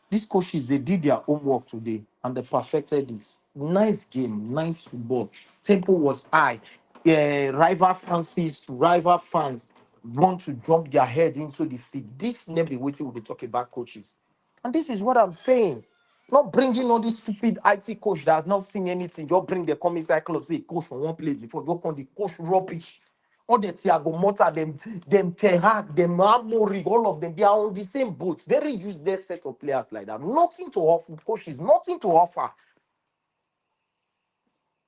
These coaches, they did their homework today and they perfected it. Nice game, nice football. Tempo was high. Rival fans want to jump their head into the field. This never be waiting we talk about coaches. And this is what I'm saying. Not bringing all this stupid IT coach that has not seen anything. Just bring the come inside club, say coach from one place before. Just come the coach rubbish. All the Thiago Motta, them Tehak, them Amori, all of them, they are on the same boat. Very useless set of players like that. Nothing to offer, coaches, nothing to offer.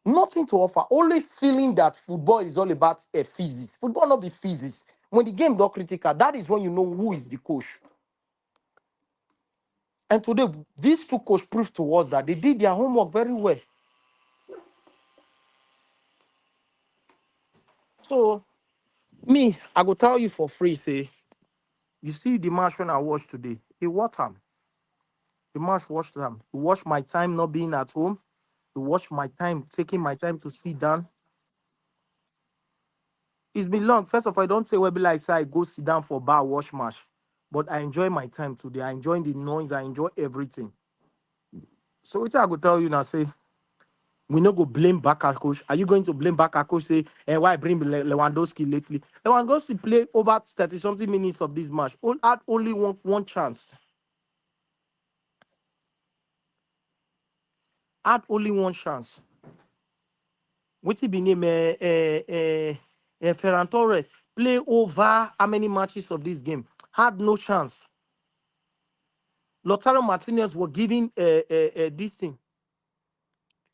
Nothing to offer. Always feeling that football is all about a physics. Football not be physics. When the game got critical, that is when you know who is the coach. And today, these two coaches proved to us that they did their homework very well. So, me, I go tell you for free, say, you see the match when I watched today, it what time? The match watched them. You watch my time not being at home. You watch my time taking my time to sit down. It's been long. First of all, I don't say where be like say I go sit down for bar wash match. But I enjoy my time today. I enjoy the noise. I enjoy everything. So what I go tell you now, say we no go blame back at coach. Are you going to blame back at coach? Say, and why bring Lewandowski lately? Lewandowski play over 30 something minutes of this match. Had only one chance. Had only one chance. What's it be name? Ferran Torres play over how many matches of this game? Had no chance. Lautaro Martinez was giving this thing.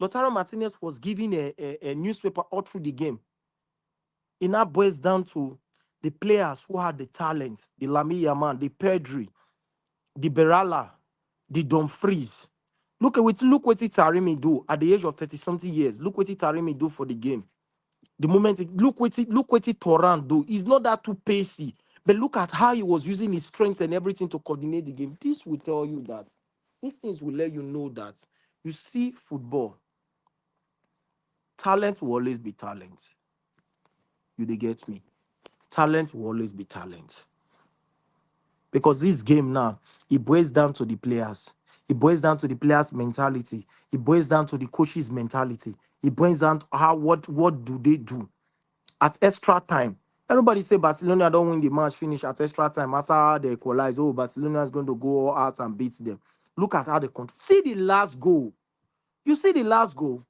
Lautaro Martinez was giving a newspaper all through the game. It now boils down to the players who had the talent, the Yamal, the Pedri, the Berala, the Dumfries. Look what Taremi do at the age of 30-something years. Look what Taremi do for the game. The moment look what Toran do. He's not that too pacey, but look at how he was using his strength and everything to coordinate the game. This will tell you that these things will let you know that you see football. Talent will always be talent. You they get me? Talent will always be talent. Because this game now, it boils down to the players. It boils down to the players' mentality. It boils down to the coach's mentality. It boils down to what do they do at extra time. Everybody say Barcelona don't win the match, finish at extra time after they equalize. Oh, Barcelona is going to go out and beat them. Look at how they control. See the last goal. You see the last goal.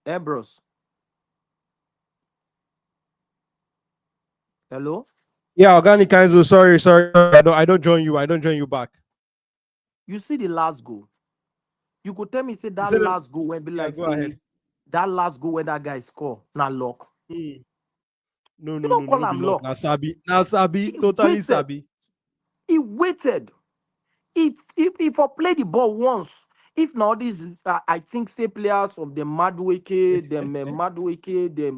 Bros. Hello? Yeah, organic Kenzo. Sorry. I don't join you. I don't join you back. You see the last goal. You could tell me, say You that said it. last goal when be Yeah, like, go ahead. say, that last goal when that guy score, not luck. Mm. No, You no, don't no, no, call no. Be him luck. luck. Now Sabi. Now Sabi. He Totally waited. Sabi. He waited. If I play the ball once, if not these, I think say players of the Madueke, them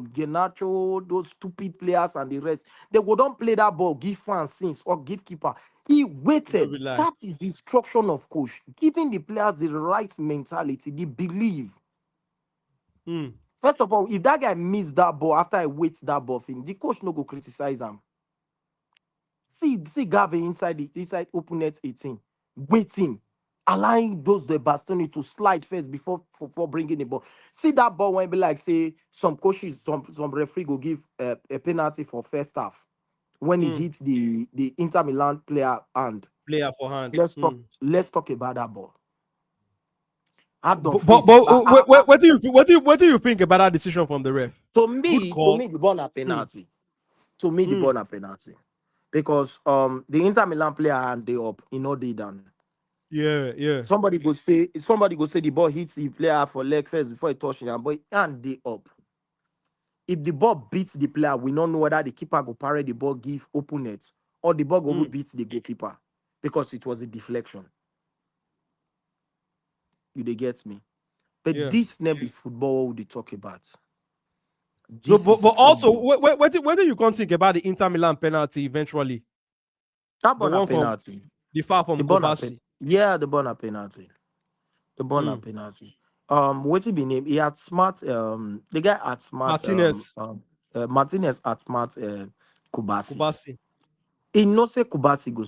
Genacho, those stupid players and the rest, they would not play that ball, give fans since or give keeper. He No be waited. lie. That is the instruction of coach, giving the players the right mentality, the belief. Mm. First of all, if that guy missed that ball after I wait that ball, the coach no go criticize him. See Gavi inside open net 18, waiting, allowing those the Bastoni to slide first before bringing the ball. See that ball when be like say some coaches, some referee go give a penalty for first half when he Mm. hits the Inter Milan player hand. Player for hand. Let's talk. Mm. Let's talk about that ball. Adam But freeze. what do you think about that decision from the ref? To Good me, call. the ball a Mm. penalty. To me, the Mm. ball a penalty because the Inter Milan player hand they up, you know they done. Yeah. Somebody go say the ball hits the player for leg first before it touches him, but hand they up. If the ball beats the player, we don't know whether the keeper go parry the ball, give opponent, or the ball go Mm. beat the goalkeeper because it was a deflection. You they get me? But Yeah. this never be football what we talk about. So, This is but also, football. what do you can think about the Inter Milan penalty eventually? That The ball a one from penalty. the foul from The ball a pen. Kobasi. Yeah, the ball a penalty. The ball a Mm. penalty. What it be name? He had smart. The guy at smart. Martinez. Martinez at smart. Kubasi. Kobasi. He no say Kubasi go.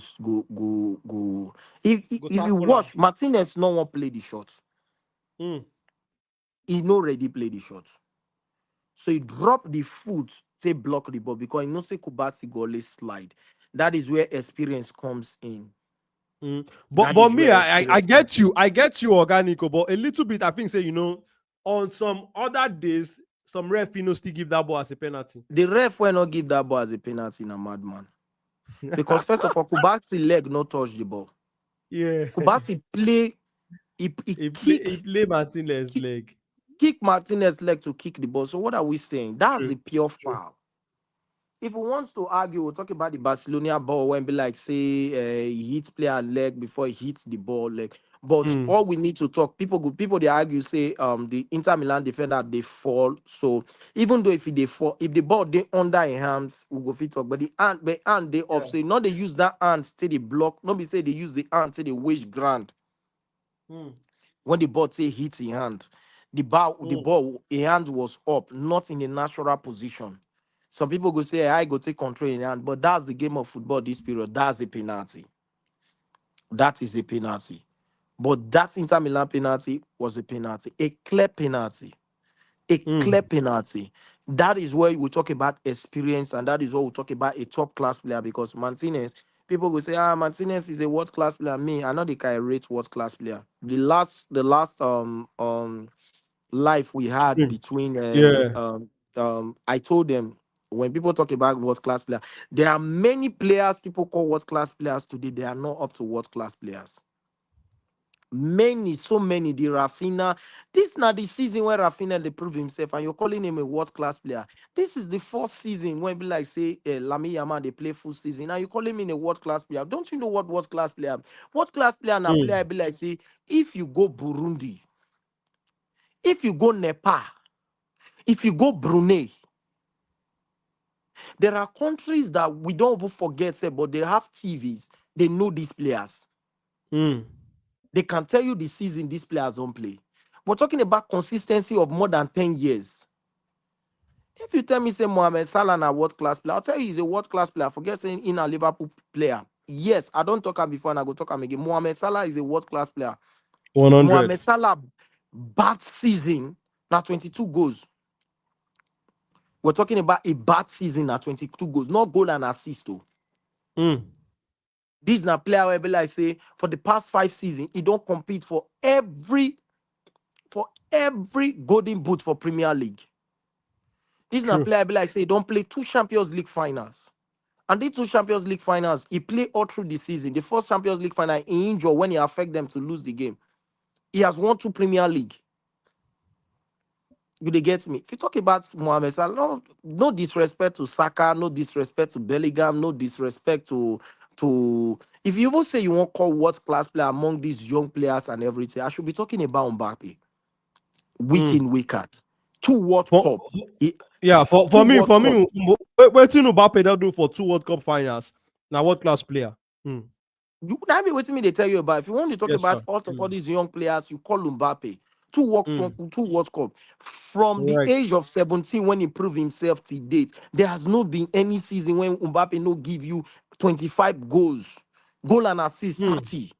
Go If you tackle him. watch, Martinez no one play the shot. Mm. He no ready play the shot. So he drop the foot, say block the ball because he no say Kubasi go always slide. That is where experience comes in. Mm. But That but is me, where I experience comes get in. you. I get you, Organico, but a little bit, I think, say, on some other days, some ref, still give that ball as a penalty. The ref will not give that ball as a penalty in a madman. Because first of all, Kubasi leg no touch the ball. Yeah. Kubasi play, he He play Martinez kick, leg. kick Martinez leg to kick the ball. So what are we saying? That's True. a pure True. foul. If we want to argue, we'll talk about the Barcelona ball when be like say he hit player leg before he hits the ball leg. But Mm. all we need to talk, people they argue say the Inter Milan defender they fall. So even though if they fall, if the ball they under his hands, we go fit talk. But the hand they up. Yeah. So not they use that hand to the block. Not be say they use the hand to the waist ground Mm. when the ball say hit his hand. The Mm. ball, a hand was up, not in a natural position. Some people go say, I go take control in hand, but that's the game of football this period. That's a penalty. That is a penalty. But that Inter Milan penalty was a penalty, a clear penalty, a clear Mm. penalty. That is where we talk about experience, and that is what we talk about a top class player. Because Martinez, people will say, Martinez is a world class player. Me, I know the guy rate world class player. The last life we had Stream. between Yeah. I told them, when people talk about world class player, there are many players people call world class players today. They are not up to world class players. Many, so many. The Rafinha. This now the season where Rafinha they prove himself, and you're calling him a world class player. This is the fourth season when be like say Lami Yamal they play full season. Now you call him in a world class player. Don't you know what world class player? World class player now Mm. player be like say if you go Burundi, if you go Nepal, if you go Brunei, there are countries that we don't even forget, say, but they have TVs. They know these players. Mm. They can tell you the season these players don't play. We're talking about consistency of more than 10 years. If you tell me, say, Mohamed Salah is a world class player, I'll tell you he's a world class player. Forget saying in a Liverpool player. Yes, I don't talk him before and I go talk him again. Mohamed Salah is a world class player. 100. Mohamed Salah, bad season, now 22 goals. We're talking about a bad season at 22 goals, not goal and assist. Though. Mm. This is a player where be like say for the past 5 seasons, he don't compete for every golden boot for Premier League. This is a True. player be like say he don't play 2 Champions League finals. And these 2 Champions League finals, he played all through the season. The first Champions League final, he injured when he affect them to lose the game. He has won 2 Premier League. You they get me? If you talk about Mohamed Salah, no disrespect to Saka, no disrespect to Bellingham, no disrespect to. If you even say you want call world class player among these young players and everything, I should be talking about Mbappe. Week Mm. in, week out, 2 World For, Cup, he- yeah, two for me, World Cup. waiting Mbappe they'll do for 2 World Cup finals. Now, world class player. Mm. You could not be waiting me they tell you about. If you want to talk Yes, sir. about all Mm. these young players, you call Mbappe. Two World Cup. From the Correct. age of 17, when he proved himself to date, there has not been any season when Mbappe no give you 25 goals, goal and assist Mm. 30.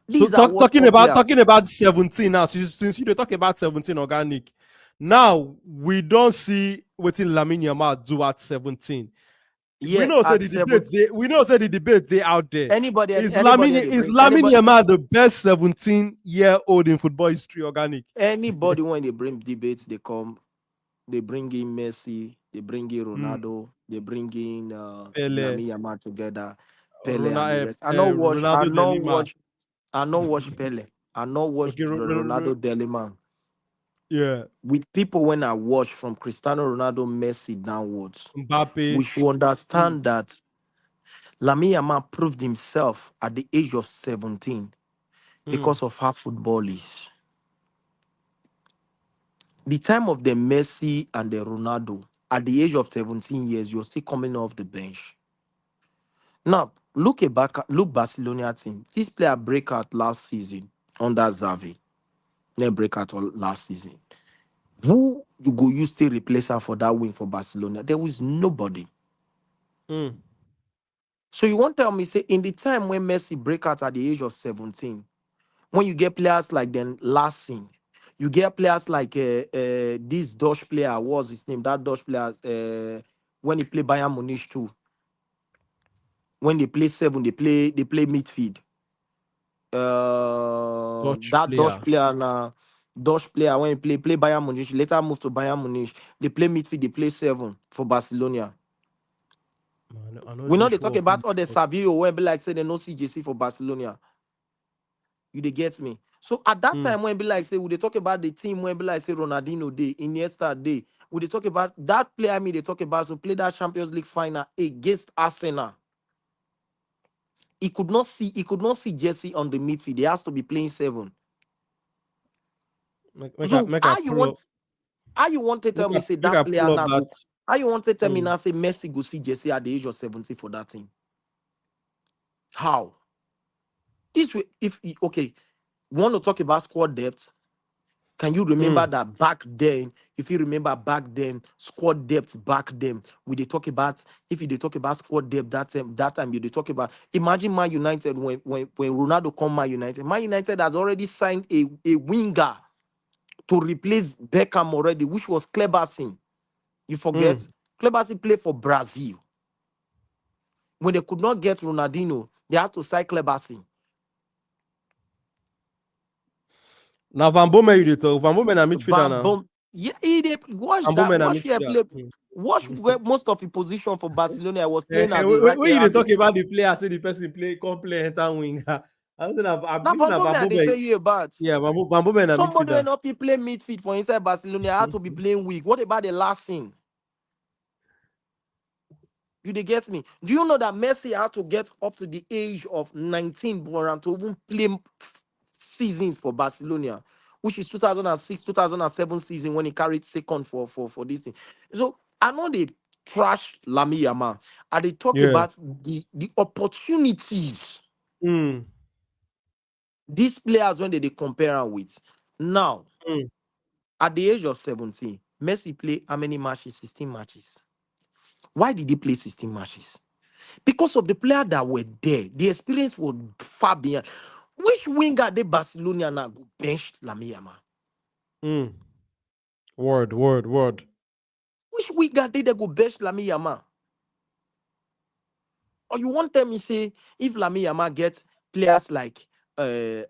So These are World talking Cup about players. 17 now, since you dey talk about 17 organic, now we don't see wetin Lamine Yamal do at 17. We Yeah, know say at the debate 17. they out there. Anybody they Is bring Lamine Yamal the best 17-year-old in football history organic? anybody when they bring debates, they bring in Messi, they bring in Mm. Ronaldo, they bring in Pele, Lamine Yamal together, Pele and the rest. Ronaldo de Lima. I not watch Pele. I not watch Okay, Ronaldo Deliman. yeah, With people when I watch from Cristiano Ronaldo, Messi downwards, we Mbappe. should Mm. understand that Lamine Yamal proved himself at the age of 17 Mm. because of how football is. The time of the Messi and the Ronaldo, at the age of 17 years, you're still coming off the bench. Now, look Barcelona team. This player break out last season under Xavi. They break out last season. Who you go use to replace her for that win for Barcelona? There was nobody. Mm. So you won't tell me, say, in the time when Messi break out at the age of 17, when you get players like then last scene, you get players like this Dutch player, what's his name? That Dutch player, when he play Bayern Munich too. When they play seven, they play midfield. Dutch That player. Dutch player when he play Bayern Munich, later moved to Bayern Munich. They play midfield, they play seven for Barcelona. I know We know they they talk sure. about all the Savio when be like say they no CJC for Barcelona. You they get me? So at that Mm. time when be like say we they talk about the team when be like say Ronaldinho day, Iniesta day, we they talk about that player me they talk about so play that Champions League final against Arsenal. He could not see Jesse on the midfield. He has to be playing seven. So Make I pull up. how you want to tell me say Make I that player pull up now that. go? How you want to tell me Mm. now say Messi go see Jesse at the age of 70 for that team? How? This way, if okay, we want to talk about squad depth. Can you remember Mm. that back then? If you remember back then, squad depth back then, we they talk about if you they talk about squad depth that time you they talk about. Imagine Man United when Ronaldo come Man United. Man United has already signed a winger to replace Beckham already, which was Kleberson. You forget? Mm. Kleberson played for Brazil. When they could not get Ronaldinho, they had to sign Kleberson. Now Van Bommel you dey talk. Van Bommel na midfielder Van now. Bom, yeah, he dey watch Van that. Bommel na Watch where midfielder. play. Watch where most of the position for Barcelona. I was playing as a When you dey as a talk about the player, say the person play, come play enter winger. I don't know. I now believe Van na Van Bommel they Bommel. tell you about. Yeah, Van Bommel na Somebody will midfielder. not be playing midfield for inside Barcelona. I had to be playing weak. What about the last thing? You they get me? Do you know that Messi had to get up to the age of 19 Boran to even play seasons for Barcelona, which is 2006, 2007 season when he carried second for this thing. So I know they trash Lami Yamal and they talk Yeah. about the opportunities Mm. these players when they compare am with. Now, Mm. at the age of 17, Messi play how many matches? 16 matches. Why did he play 16 matches? Because of the player that were there. The experience was far beyond. Which winger they Barcelona now go bench Lami Yamal? Mm. Word. Which winger they go bench Lami Yamal? Or you want tell me say if Lami Yamal gets players like a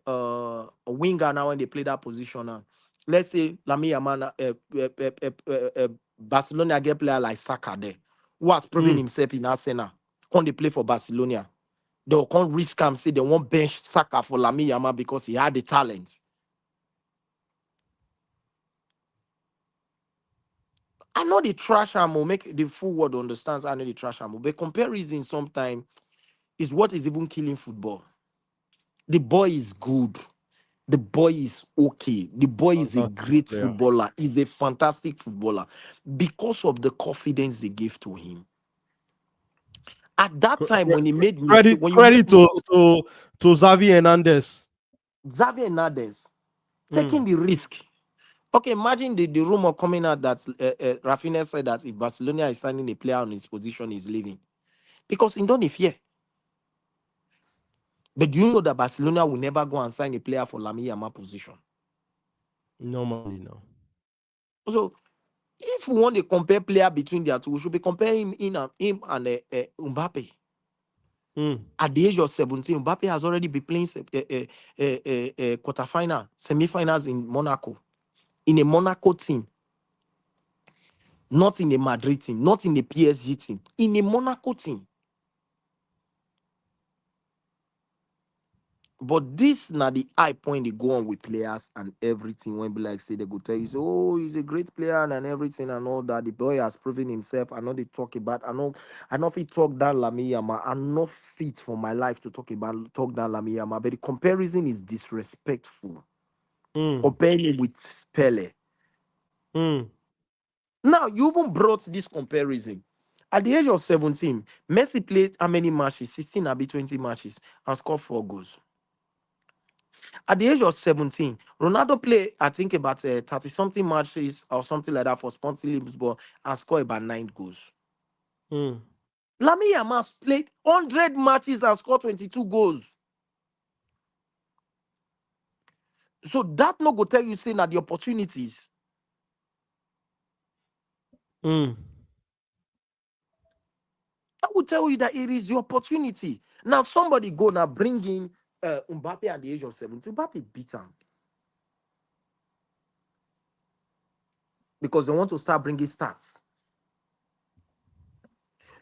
winger now when they play that position now, let's say Lami Yamal Barcelona get player like Saka there, who has proven Mm. himself in Arsenal, when they play for Barcelona, they'll come risk and say they won't bench Saka for Lami Yamal because he had the talent. I know the trash ammo make the full world understands. I know the trash ammo, but comparison sometimes is what is even killing football. The boy is good. The boy is okay. The boy is a Fantastic great player. footballer. He's a fantastic footballer because of the confidence they gave to him. At that time, when he made mistake, when you make Credit to Xavi Hernandez. Xavi Hernandez Mm. taking the risk. Okay, imagine the rumor coming out that Rafinha said that if Barcelona is signing a player on his position, he's leaving because he don't fear. But do you know that Barcelona will never go and sign a player for Lamine Yamal position? Normally, no. So if we want to compare player between the two, we should be comparing him and Mbappe. Mm. At the age of 17, Mbappe has already been playing quarterfinal, semi-finals in Monaco, in a Monaco team, not in a Madrid team, not in a PSG team, in a Monaco team. But this now the high point they go on with players and everything. When be like say they go tell you, say, oh, he's a great player and everything and all that. The boy has proven himself. I know they talk about. I know if he talk down Lami Yama. I'm not fit for my life to talk down Lami Yama. But the comparison is disrespectful. Mm. Comparing him with Pele. Mm. Now you even brought this comparison. At the age of 17, Messi played how many matches? 16 or 20 matches and scored 4 goals. At the age of 17, Ronaldo played, I think, about 30 something matches or something like that for Sporting Lisbon and scored about 9 goals. Mm. Lamine Yamal played 100 matches and scored 22 goals. So that no go tell you saying that the opportunities. Mm. That will tell you that it is the opportunity. Now somebody go now bring in Mbappe at the age of 17. Mbappe beat him because they want to start bringing stats.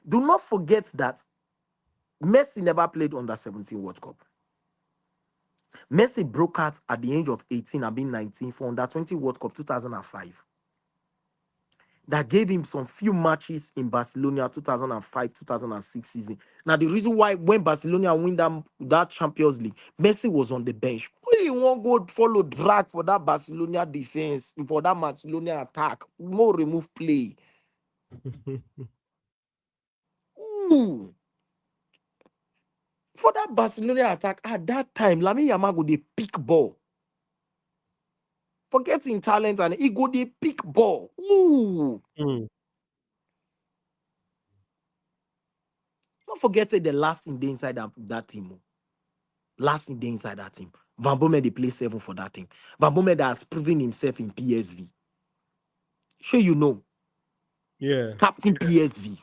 Do not forget that Messi never played under 17 World Cup. Messi broke out at the age of 18 and being 19 for under 20 World Cup 2005. That gave him some few matches in Barcelona 2005, 2006 season. Now, the reason why when Barcelona win that Champions League, Messi was on the bench. We won't go follow drag for that Barcelona defense, for that Barcelona attack. More remove play. Ooh. For that Barcelona attack, at that time, Lamine Yamal go the pick ball. Forgetting talent and he go the pick ball. Ooh. Mm. Don't forget say the last thing they inside that team. Oh. Last thing they inside that team. Van Bommel they play 7 for that team. Van Bommel that has proven himself in PSV. Sure you know. Yeah. Captain PSV.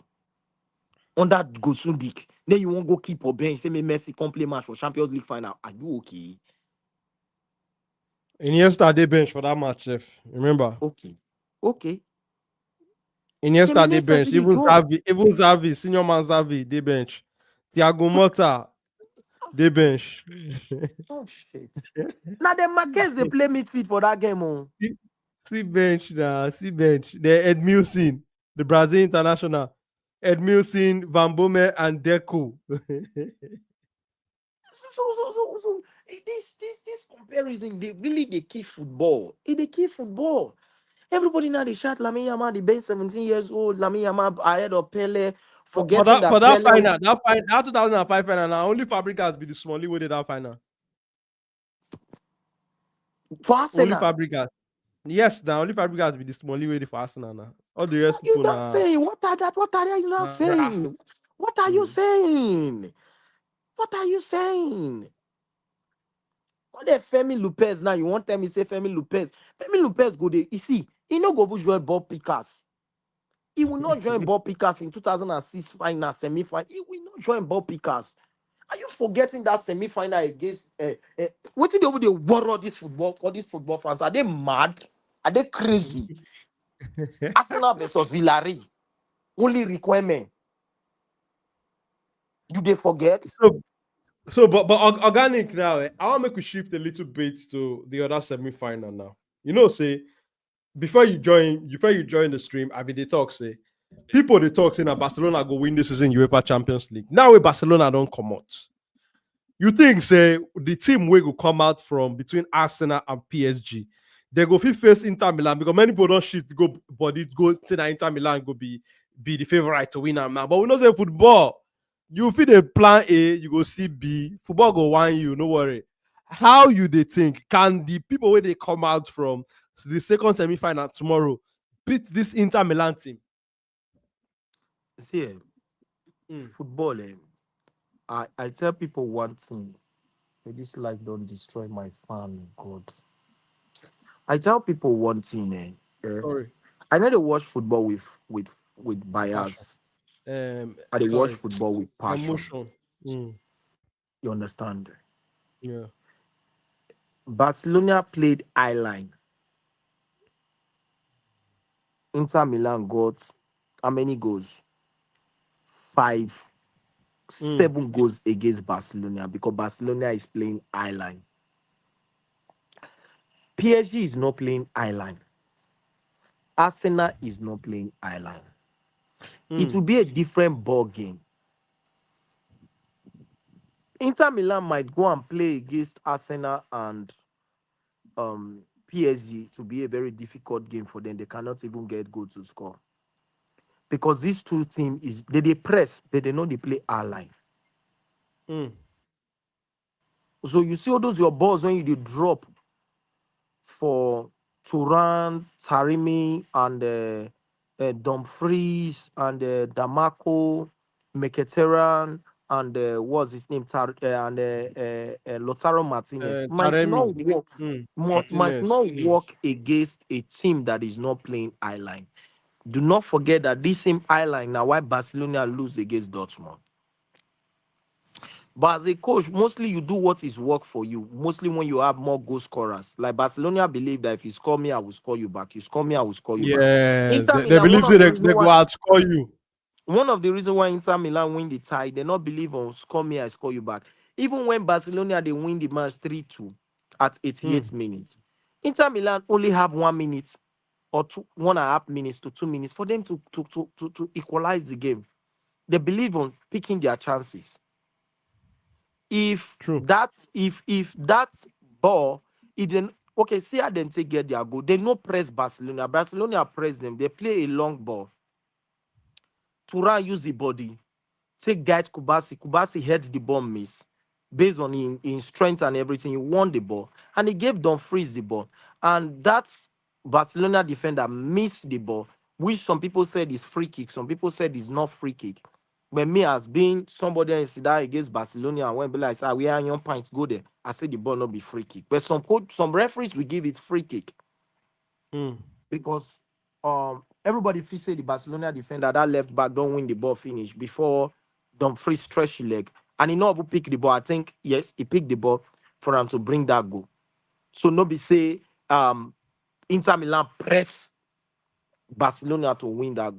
Under Gosundik. Then you won't go keep or bench. Say me Messi come play match for Champions League final. Are you okay? Iniesta dey bench for that match, chef. Remember? Okay. Okay. Then Iniesta dey Iniesta bench. still dey go. Even Xavi, senior man Xavi, dey bench. Thiago Motta, dey bench. Oh shit. Now the Marquez they play midfield for that game. Oh. see, see bench now, see bench. The Edmilson, the Brazil international. Edmilson, Van Bommel, and Deco. This comparison, they keep football. They keep football. Everybody now they shout Lamine Yamal, the best 17 years old, Lamine Yamal ahead of Pele, forgetting For that that Pele final, that 2005 final, now only Fabregas be the smally way they that final. for Only Arsenal. Fabregas. Yes, now only Fabregas be the smally way for Arsenal now. All the rest You people not now. saying what are that? What are you not saying? What are you saying? What are you saying? What the Femi Lopez now? You want tell me say Femi Lopez? Femi Lopez go there. You see, he no go join ball pickers. He will not join ball pickers in 2006 final, semi-final. He will not join ball pickers. Are you forgetting that semi-final against what did they worry all these football fans? Are they mad? Are they crazy? Arsenal versus Villarreal. Only requirement. Do they forget? But organic now. I want to make we shift a little bit to the other semi-final now. You know, say before you join the stream, I mean they talk say people they talk saying that Barcelona go win this season UEFA Champions League. Now with Barcelona don't come out. You think say the team will go come out from between Arsenal and PSG? They go fit face Inter Milan because many people don't shift go body go say that Inter Milan go be the favorite to win now. But we know say football, you fit a plan A, you go see B, football go win you, no worry. How you they think can the people where they come out from the second semi-final tomorrow beat this Inter Milan team? See, football, I tell people one thing. This life don't destroy my fan, God. I tell people one thing, Sorry, I know they watch football with passion. bias. I they watch Sorry, football with passion. emotion. Mm, You understand? yeah. Barcelona played eye line. Inter Milan got how many goals? Five, Mm, 7 goals against Barcelona because Barcelona is playing eye line. PSG is not playing eye line. Arsenal is not playing eye line. It mm, will be a different ball game. Inter Milan might go and play against Arsenal and PSG to be a very difficult game for them. They cannot even get goal to score because these two teams is they press, but they know they play our line. mm. So you see all those your balls when you they drop for Turan, Tarimi, and Dumfries, and Damaco, Mkhitaryan, and what's his name, and Lautaro Martinez might Taremi. not work. Might Martinez. not work against a team that is not playing eye line. Do not forget that this same eye line now why Barcelona lose against Dortmund. But as a coach, mostly you do what is work for you. Mostly when you have more goal scorers. Like Barcelona believe that if you score me, I will score you back. You score me, I will score you back. Yes, Inter they Milan, believe say they go outscore you. one of the reasons why Inter Milan win the tie, they not believe on score me, I score you back. Even when Barcelona they win the match 3-2 at 88 Mm, minutes, Inter Milan only have 1 minute or 1.5 minutes to 2 minutes for them to equalize the game. They believe on picking their chances. true. If that ball, it then okay, see how them take get their goal. They no press Barcelona. Barcelona press them. They play a long ball. Turan use the body. Take guide Kubasi. Kubasi heads the ball miss. Based on in strength and everything, he won the ball. And he gave Dumfries the ball. and that Barcelona defender missed the ball, which some people said is free kick, some people said is not free kick. But me, as being somebody in that against Barcelona, and when be like, say, we are young points, go there. I say the ball not be free kick. But some referees will give it free kick Mm. because everybody feel say the Barcelona defender that left back don't win the ball finish before Dumfries stretch his leg. And he not pick the ball. I think yes, he picked the ball for him to bring that goal. So nobody say Inter Milan press Barcelona to win that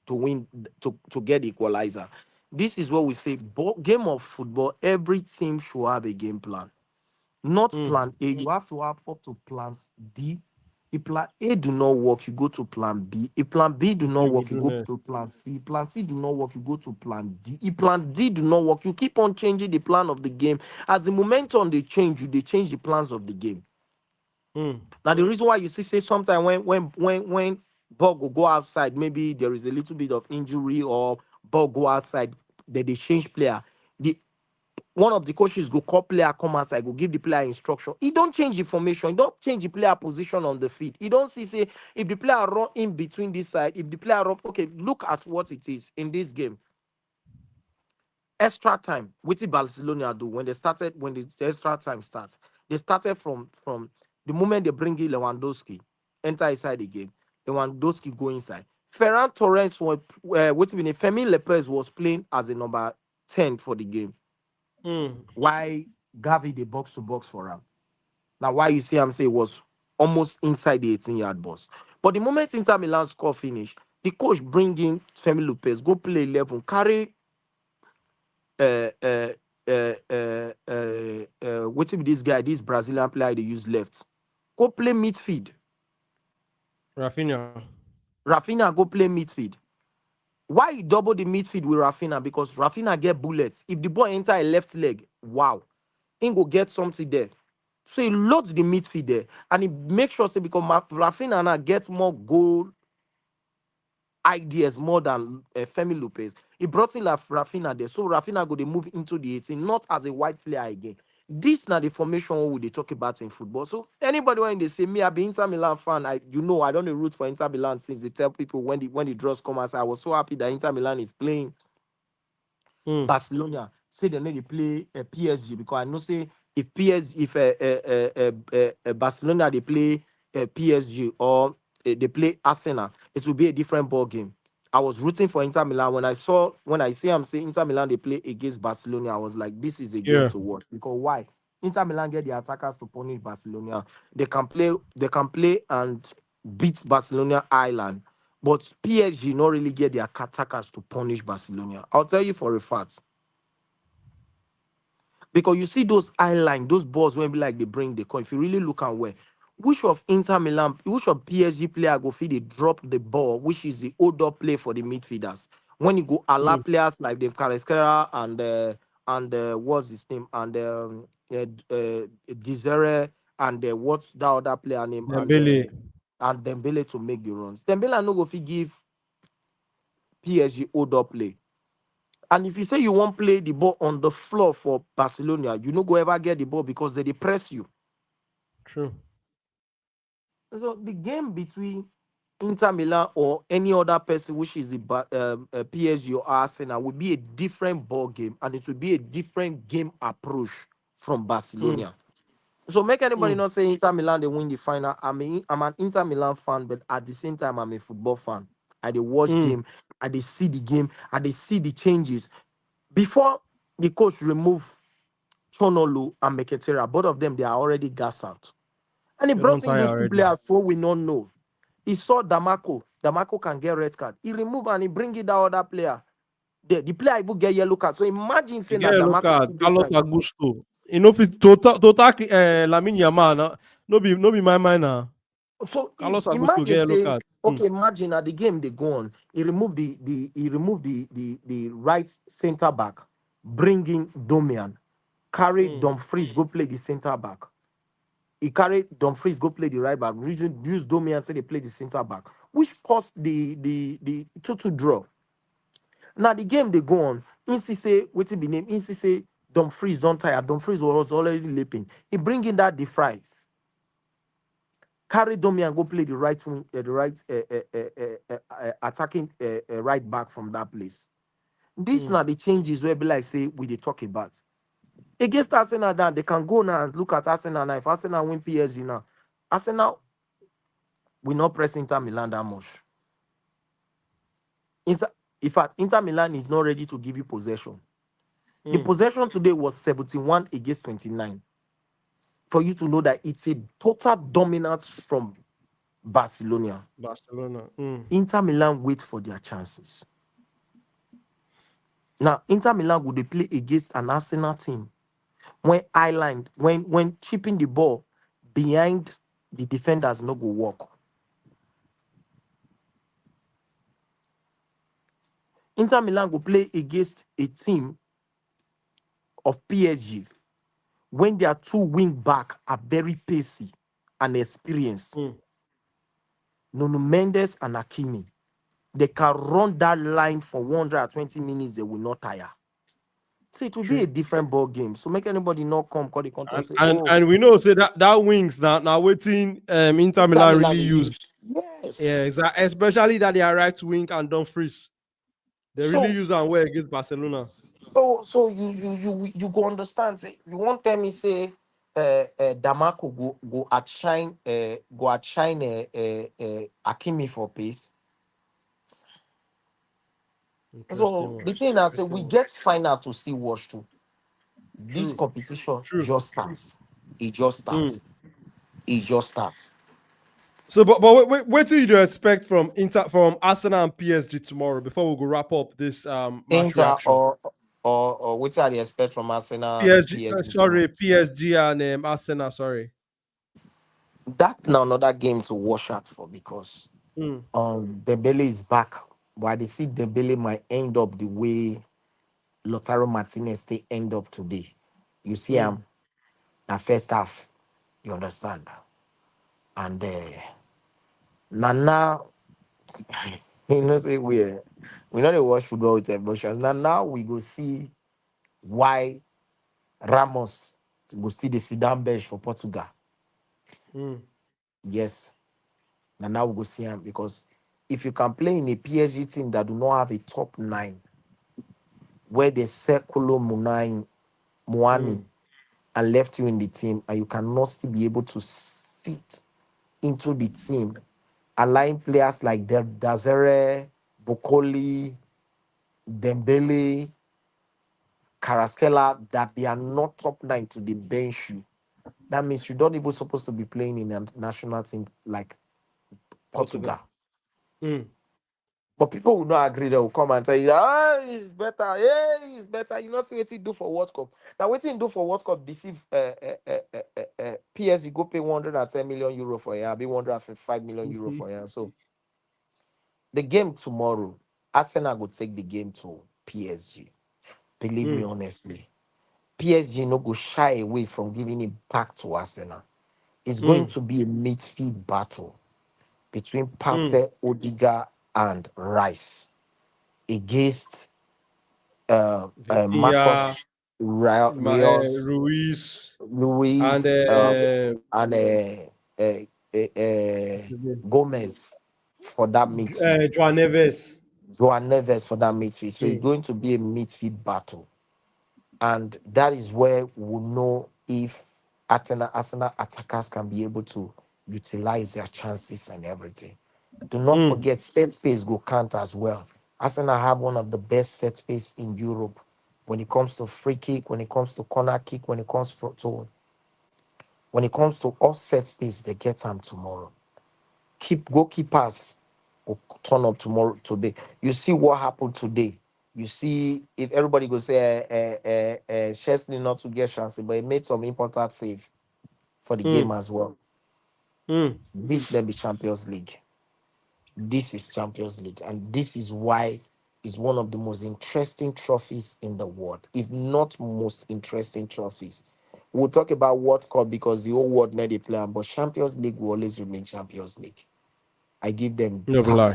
to win to get the equalizer. This is what we say. Game of football, every team should have a game plan. Not Mm. plan A. You have to have up to plans D. If plan A do not work, you go to plan B. If plan B do not Okay, we work, you do go here. to plan C. Plan C do not work, you go to plan D. If plan D do not work, you keep on changing the plan of the game. As the momentum they change, they change the plans of the game. Mm. Now the reason why you see say sometimes when ball go outside, maybe there is a little bit of injury or ball go outside, then they change player. The one of the coaches go call player come outside, go give the player instruction. He don't change the formation, he don't change the player position on the field. He don't see say if the player run in between this side, if the player run, okay, look at what it is in this game. Extra time. What did Barcelona do when they started? When the extra time starts, they started from the moment they bring in Lewandowski, enter inside the game. Lewandowski go inside. Ferran Torres was what Femi Lopez was playing as a number 10 for the game. Mm. Why Gavi the box to box for him? Now why you see him say it was almost inside the 18-yard box. But the moment Inter Milan score finish, the coach bring in Femi Lopez, go play 11, carry uh, uh, what be this guy, this Brazilian player they use left. Go play midfield. Rafinha. Rafinha go play midfield. Why you double the midfield with Rafinha? Because Rafinha get bullets. If the ball enter a left leg, wow, he go get something there. So he loads the midfield there and he makes sure say because Rafinha now gets more goal ideas more than Femi Lopez. He brought in Rafinha there. So Rafinha go they move into the 18, not as a wide player again. This now the formation we they talk about in football. So anybody when they say me, I be Inter Milan fan, I don't root for Inter Milan since they tell people when the draws come as I was so happy that Inter Milan is playing Mm. Barcelona say they need to play PSG because I know say if Barcelona they play PSG or they play Arsenal, it will be a different ball game. I was rooting for Inter Milan when I see I'm saying Inter Milan they play against Barcelona. I was like, this is a game Yeah. to watch because why? Inter Milan get the attackers to punish Barcelona. They can play and beat Barcelona Island. But PSG not really get their attackers to punish Barcelona. I'll tell you for a fact. Because you see those eye line, those balls when be like they bring the coin. If you really look at where, which of Inter Milan, which of PSG player go feed they drop the ball, which is the older play for the midfielders. When you go allow Mm. players like the Carrasquera and what's his name Desire and what's that other player name Dembele. and Dembele to make the runs. Dembele no go fit give PSG older play. And if you say you won't play the ball on the floor for Barcelona, you no go ever get the ball because they press you. True. So the game between Inter Milan or any other person, which is the PSG or Arsenal, would be a different ball game, and it would be a different game approach from Mm. Barcelona. So make anybody Mm. not say Inter Milan they win the final. I'm an Inter Milan fan, but at the same time I'm a football fan. I they watch Mm. game, I they see the game, I they see the changes. Before the coach remove Chonolu and Meketera, both of them they are already gas out. And he They don't brought in tire those two already. players so we don't know. He saw Damaco. Damaco can get red card. He remove and he bring it that other player. The player even get yellow card. So imagine You saying get that a look Damaco at still Carlos inside. Augusto. You know, if it's total Lamine Yamal, no be my mind now. So if Carlos Augusto imagine get a look say, at. Mm. okay, imagine at the game they go on, he removed the right center back, bring in Domian, carry Mm. Dumfries, go play the center back. He carried Dumfries go play the right back. Use Domi and say they play the center back, which caused the 2-2 draw. Now the game they go on. Insi say wait till be name. Insi say Dumfries don't tire. Dumfries was already leaping. He bring in that De Vries. Carry Domi and go play the right wing, the right attacking right back from that place. These Mm. are the changes where be like say we they talk about. Against Arsenal now, they can go now and look at Arsenal now. If Arsenal win PSG now, Arsenal will not press Inter Milan that much. In fact, Inter Milan is not ready to give you possession. The Mm. possession today was 71 against 29. For you to know that it's a total dominance from Barcelona. Barcelona. Mm. Inter Milan wait for their chances. Now, Inter Milan would they play against an Arsenal team when island, when chipping the ball behind the defenders no go walk. Inter Milan will play against a team of PSG when their two wing back are very pacey and experienced. Mm. Nuno Mendes and Hakimi. They can run that line for 120 minutes, they will not tire. So it will be a True. different ball game. So make anybody not come call the control And say, and oh, and we know say that wings now waiting Inter Inter Milan really Milan they use. use. Yes. Yeah, exactly. Especially that they are right wing and Dumfries. They really So use and well against Barcelona. so you go understand. Say, you won't tell me say Damaco go outshine Akimi for pace. Interesting So one. the thing I say Interesting we one. get final to still watch too. This True. competition True. just starts. It just Mm. starts. It just starts. So, but what do you expect from Arsenal and PSG tomorrow before we go wrap up this match Inter reaction? or what are they expect from Arsenal and PSG, PSG tomorrow? sorry, PSG and Arsenal. Sorry. That now another game to watch out for because Mm. Dembele is back. But I see Dembele might end up the way Lautaro Martinez they end up today. You see Mm. him the first half, you understand? And now you know say we know they watch football with emotions. Now we go see why Ramos go see the sit down bench for Portugal. Mm. Yes. Now we go see him because if you can play in a PSG team that do not have a top nine, where they circle Mm. Muani and left you in the team, and you cannot still be able to sit into the team, allowing players like Dazere, Bokoli, Dembele, Carasquela that they are not top nine to the bench you. That means you don't even supposed to be playing in a national team like Portugal. Portugal. Mm. But people will not agree. They will come and tell you, ah, it's better. Yeah, it's better. You know what he do for World Cup. Now, what he do for World Cup, deceive PSG go pay 110 million euro for ya, be 155 million euro Mhm. for ya. So the game tomorrow, Arsenal go take the game to PSG. Believe me Mm. honestly. PSG no go shy away from giving it back to Arsenal. It's going Mm. to be a midfield battle between Mm. Partey, Odiga, and Rice against Vitinha, Marcos Rios, Ruiz, and Luis, and Gomez for that midfield. Joan Neves. Joan Neves for that midfield. So it's Mm. going to be a midfield battle. And that is where we'll know if Arsenal attackers can be able to utilize their chances and everything. Do not Mm. forget set piece go count as well. Arsenal have one of the best set piece in Europe when it comes to free kick, when it comes to corner kick, when it comes to all set piece, they get them tomorrow. Keep goalkeepers will turn up tomorrow today. You see what happened today. You see if everybody go say Chesney not to get chance, but he made some important save for the game Mm. as well. Mm. This then be Champions League. This is Champions League, and this is why it's one of the most interesting trophies in the world, if not most interesting trophies. We'll talk about World Cup because the whole world need a plan, but Champions League will always remain Champions League. I give them No be lie.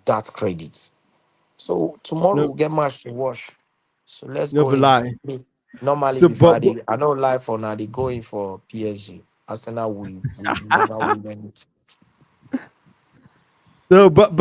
that credit. So tomorrow No, we'll get match to watch. So let's no go be in. lie. Normally So, before but I don't lie for now, they go in for PSG. Arsenal will never win anything. No, but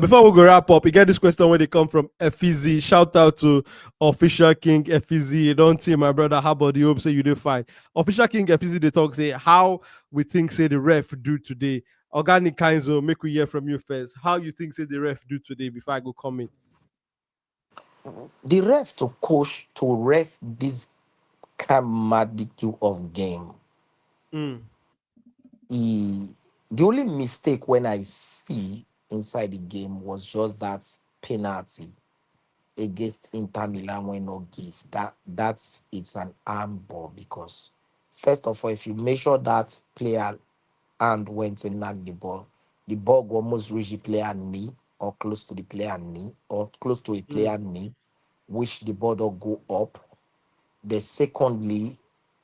before we go wrap up, you get this question when they come from Efizi. Shout out to Official King Efizi. Don't see my brother. How about you? Hope say you did fine. Official King Efizi, they talk say how we think say the ref do today. Organic Kainzo, make we hear from you first. How you think say the ref do today before I go comment? The ref to coach to ref this kind magnitude of game. Mm, He, the only mistake when I see inside the game was just that penalty against Inter Milan when not give. That's it's an arm ball because first of all, if you measure that player hand went to knock the ball will almost reach the player knee or close to the player knee or close to a mm, player knee, which the ball don't go up. The secondly,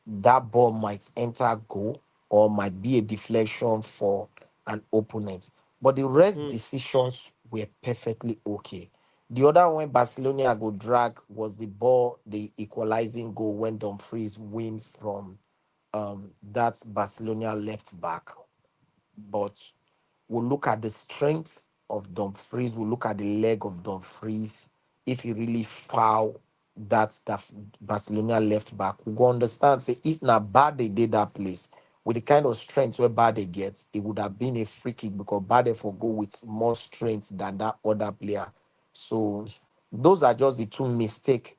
that ball might enter goal or might be a deflection for an opponent. But the rest mm, decisions were perfectly okay. The other one Barcelona go drag was the ball, the equalizing goal when Dumfries win from that Barcelona left back. But we'll look at the strength of Dumfries, we'll look at the leg of Dumfries. If he really foul that Barcelona left back, we go understand. Say if not bad they did that place with the kind of strength where Bade gets, it would have been a free kick because Bade for go with more strength than that other player. So those are just the two mistakes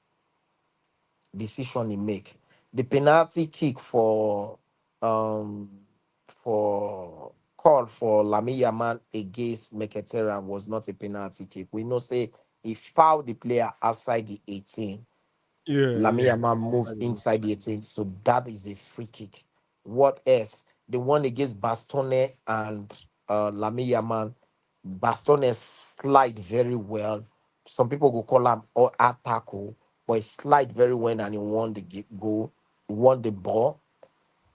decision he make. The penalty kick um for call for Lamine Yamal against Mkhitaryan was not a penalty kick. We know say he fouled the player outside the 18. yeah, Lamine yeah. Yamal moved inside the 18, so that is a free kick. What else? The one against Bastone and Lamine Yamal, Bastone slide very well. Some people will call him or tackle, but he slide very well and he won the goal, won the ball.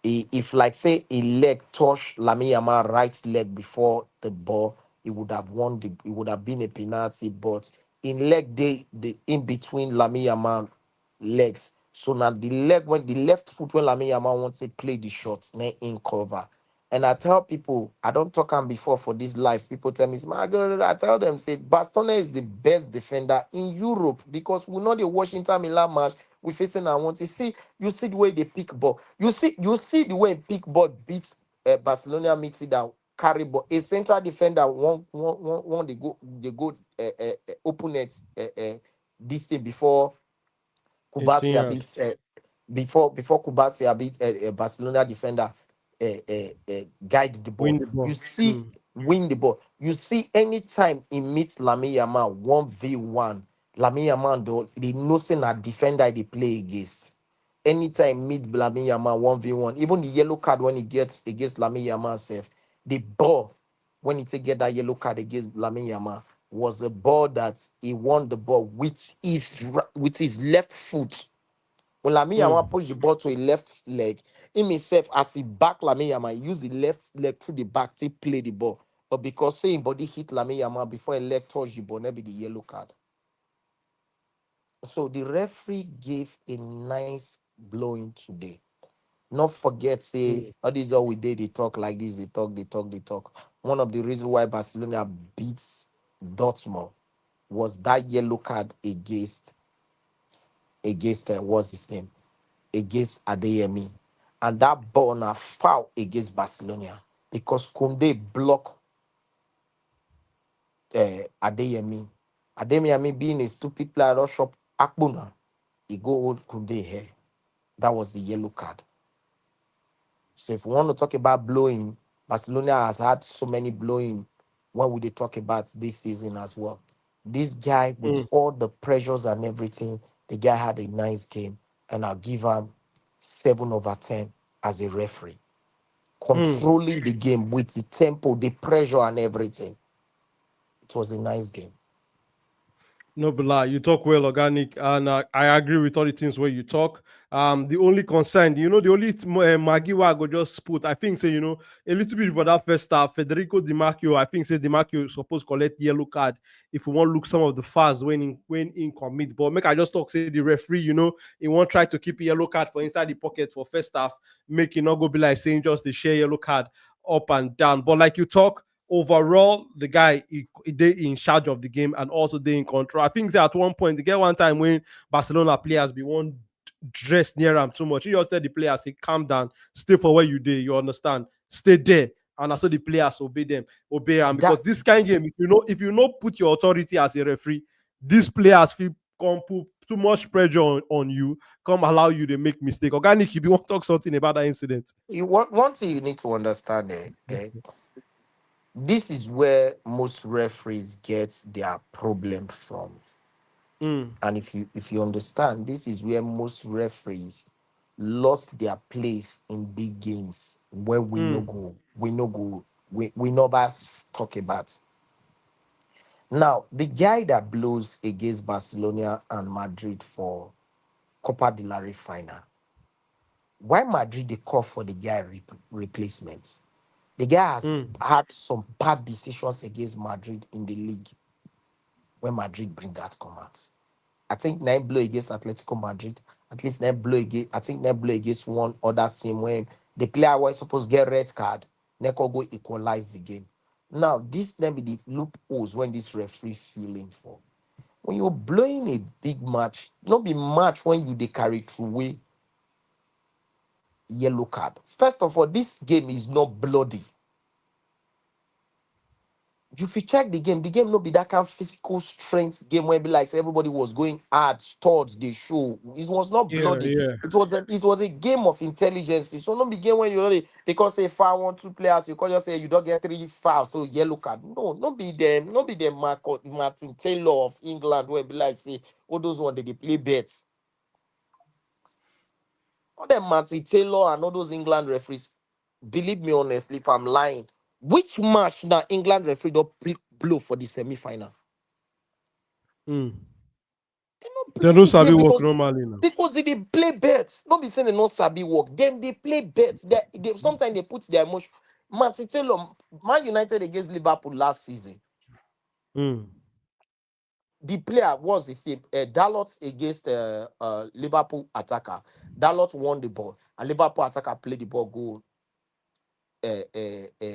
If like say a leg touch Lamine Yamal right leg before the ball, it would have won the it would have been a penalty. But in leg day, the in between Lamine Yamal legs. So now the leg when the left foot when Lamine Yamal wants to play the shot, then in cover. And I tell people, I don't talk on before for this life. People tell me, my God, I tell them, say, Bastone is the best defender in Europe because we know the Washington Milan match we facing. I want to see you see the way they pick ball. You see the way pick ball beats Barcelona midfielder carry ball. A central defender want they go opponent this thing before 18 Kubasi yards. beat before Kubasi beat Barcelona defender guide the Win ball. the You ball. see Mm, win the ball. You see anytime he meets Lamine Yamal 1v1, Lamine Yamal though they know say na defender they play against. Anytime meet Lamine Yamal 1v1, even the yellow card when he gets against Lamine Yamal self, the ball when he take get that yellow card against Lamine Yamal was a ball that he won the ball with with his left foot. When Lamine Yamal mm. push the ball to a left leg, him himself as he back Lamine Yamal, he use the left leg through the back to play the ball. But because saying body hit Lamine Yamal before a leg touch the ball, maybe the yellow card. So the referee gave a nice blowing today. Not forget, say, Mm, all this all we did, they talk like this, they talk, they talk, they talk. One of the reasons why Barcelona beats Dortmund was that yellow card against what's his name? Against Adeyemi. And that ball na foul against Barcelona because Kunde block Adeyemi. Adeyemi being a stupid player, rush up Akbuna. He go hold Kunde here. That was the yellow card. So if we want to talk about blowing, Barcelona has had so many blowing. What would they talk about this season as well? This guy, with mm, all the pressures and everything, the guy had a nice game, and I'll give him 7/10 as a referee. mm. Controlling the game with the tempo, the pressure, and everything. It was a nice game. No, but like, you talk well, organic, and I agree with all the things where you talk. The only concern, the only Maggie where I go just put, I think, say, a little bit for that first half. Federico Di Marchio, I think, say Di Marchio is supposed to collect yellow card if we want to look some of the fouls when in commit. But make I just talk, say the referee, he won't try to keep a yellow card for inside the pocket for first half, make it not go be like saying just the share yellow card up and down. But like you talk, overall, the guy he did in charge of the game and also they in control. I think at one point, they get one time when Barcelona players be one dress near him too much. He just tell the players, say, calm down, stay for where you did, you understand? Stay there. And also the players obey him. Because That this kind of game, if you know put your authority as a referee, these players feel come put too much pressure on you, come allow you to make mistake. Organic, if you want to talk something about that incident. one thing you need to understand, this is where most referees get their problem from. Mm, And if you understand, this is where most referees lost their place in big games where mm, we never talk about. Now, the guy that blows against Barcelona and Madrid for Copa del Rey final, why Madrid they call for the guy replacement? The guy has mm, had some bad decisions against Madrid in the league when Madrid bring that come out. I think nine blow against Atletico Madrid. At least nine blow against. I think nine blow against one other team when the player was supposed to get red card. Neko go equalize the game. Now this then be the loopholes when this referee feeling for. When you're blowing a big match, not be match when you they carry through way yellow card. First of all, this game is not bloody. If you check the game no be that kind of physical strength game where be like say everybody was going hard, studs, they show. It was not yeah, bloody. yeah. It was a game of intelligence. So not be game when you only because say foul one, two players, you can't just say you don't get three fouls, so yellow card. No, not be them Martin Taylor of England where be like say all those one they play bets. All them Martin Taylor and all those England referees, believe me honestly, if I'm lying, which match now England referee don't blow for the semi-final? Mm. They not They play don't the sabi game work because normally now. they dey play bets. Not be saying they not sabi work. Them they play bets. They sometimes they put their emotion. Martin Taylor, Man United against Liverpool last season. Mm. The player was the same. Dalot against Liverpool attacker. Dalot won the ball, and Liverpool attacker played the ball goal. Uh, uh,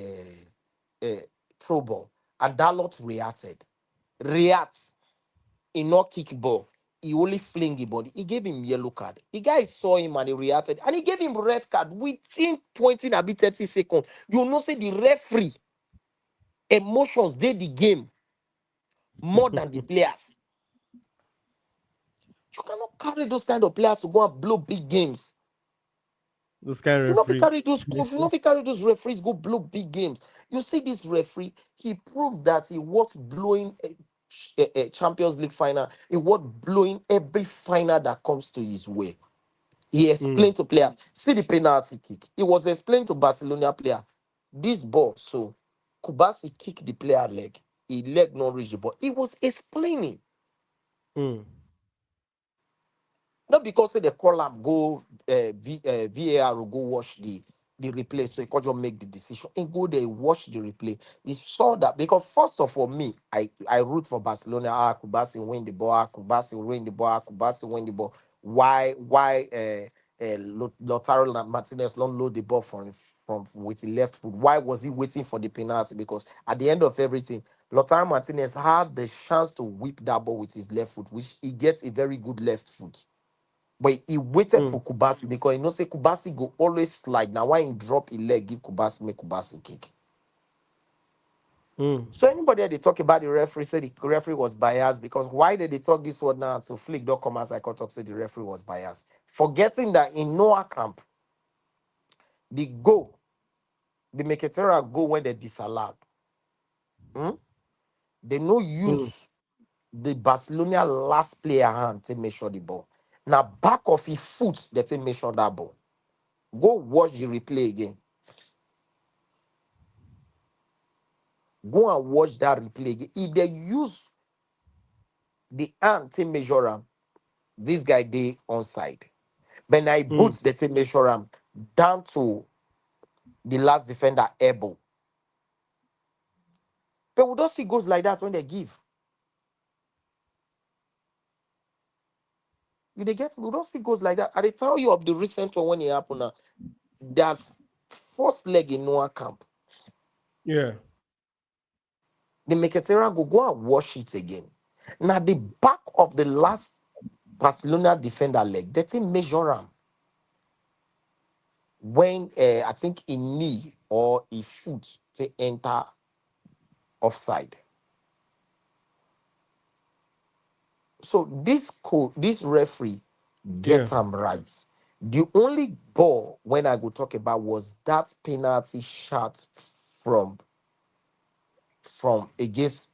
uh, Throw ball, and Dalot reacted. React. He not kick ball. He only fling the body. He gave him yellow card. The guy saw him and he reacted. And he gave him red card within pointing a bit 30 seconds. You know, say the referee emotions did the game more than the players. You cannot carry those kind of players to go and blow big games. This kind of You not be referee. carry those coach, you not be carry those referees go blow big games. You see this referee, he proved that he was blowing a Champions League final. He was blowing every final that comes to his way. He Mm. explained to players, see the penalty kick. He was explaining to Barcelona player, this ball, so Kubasi kicked the player leg. He leg not reach the ball. He was explaining. Mm. Not because say they call him go VAR or go watch the replay so he can just make the decision and go there watch the replay. He saw that because first of all me I root for Barcelona. Kubasi win the ball. Kubasi win the ball. Kubasi win the ball. Why Lautaro Martinez don't load the ball from with the left foot? Why was he waiting for the penalty? Because at the end of everything, Lautaro Martinez had the chance to whip that ball with his left foot, which he gets a very good left foot. But he waited Mm. for Kubasi because he know say Kubasi go always slide. Now why he drop a leg, give Kubasi, make Kubasi kick. Mm. So anybody that they talk about the referee say the referee was biased because why did they talk this word now to flick don't come as I can talk say the referee was biased. Forgetting that in Noah camp, the goal, the Mkhitaryan goal when they disallowed, hmm, they no Mm. use the Barcelona last player hand to make sure the ball. Now back of his foot, they take make sure that ball. Go watch the replay again. Go and watch that replay again. If they use The hand team measure am. This guy dey onside. When I Mm. boot the team measure am down to the last defender elbow. But we don't see goals like that when they give. You they get we don't see goals like that. I dey tell you of the recent one when it happened now. That first leg in Noah camp, Yeah. the Mkhitaryan go and wash it again. Now the back of the last Barcelona defender leg, they take measure am when I think a knee or a foot to enter offside. So this referee Yeah. get him right. The only ball when I go talk about was that penalty shot from against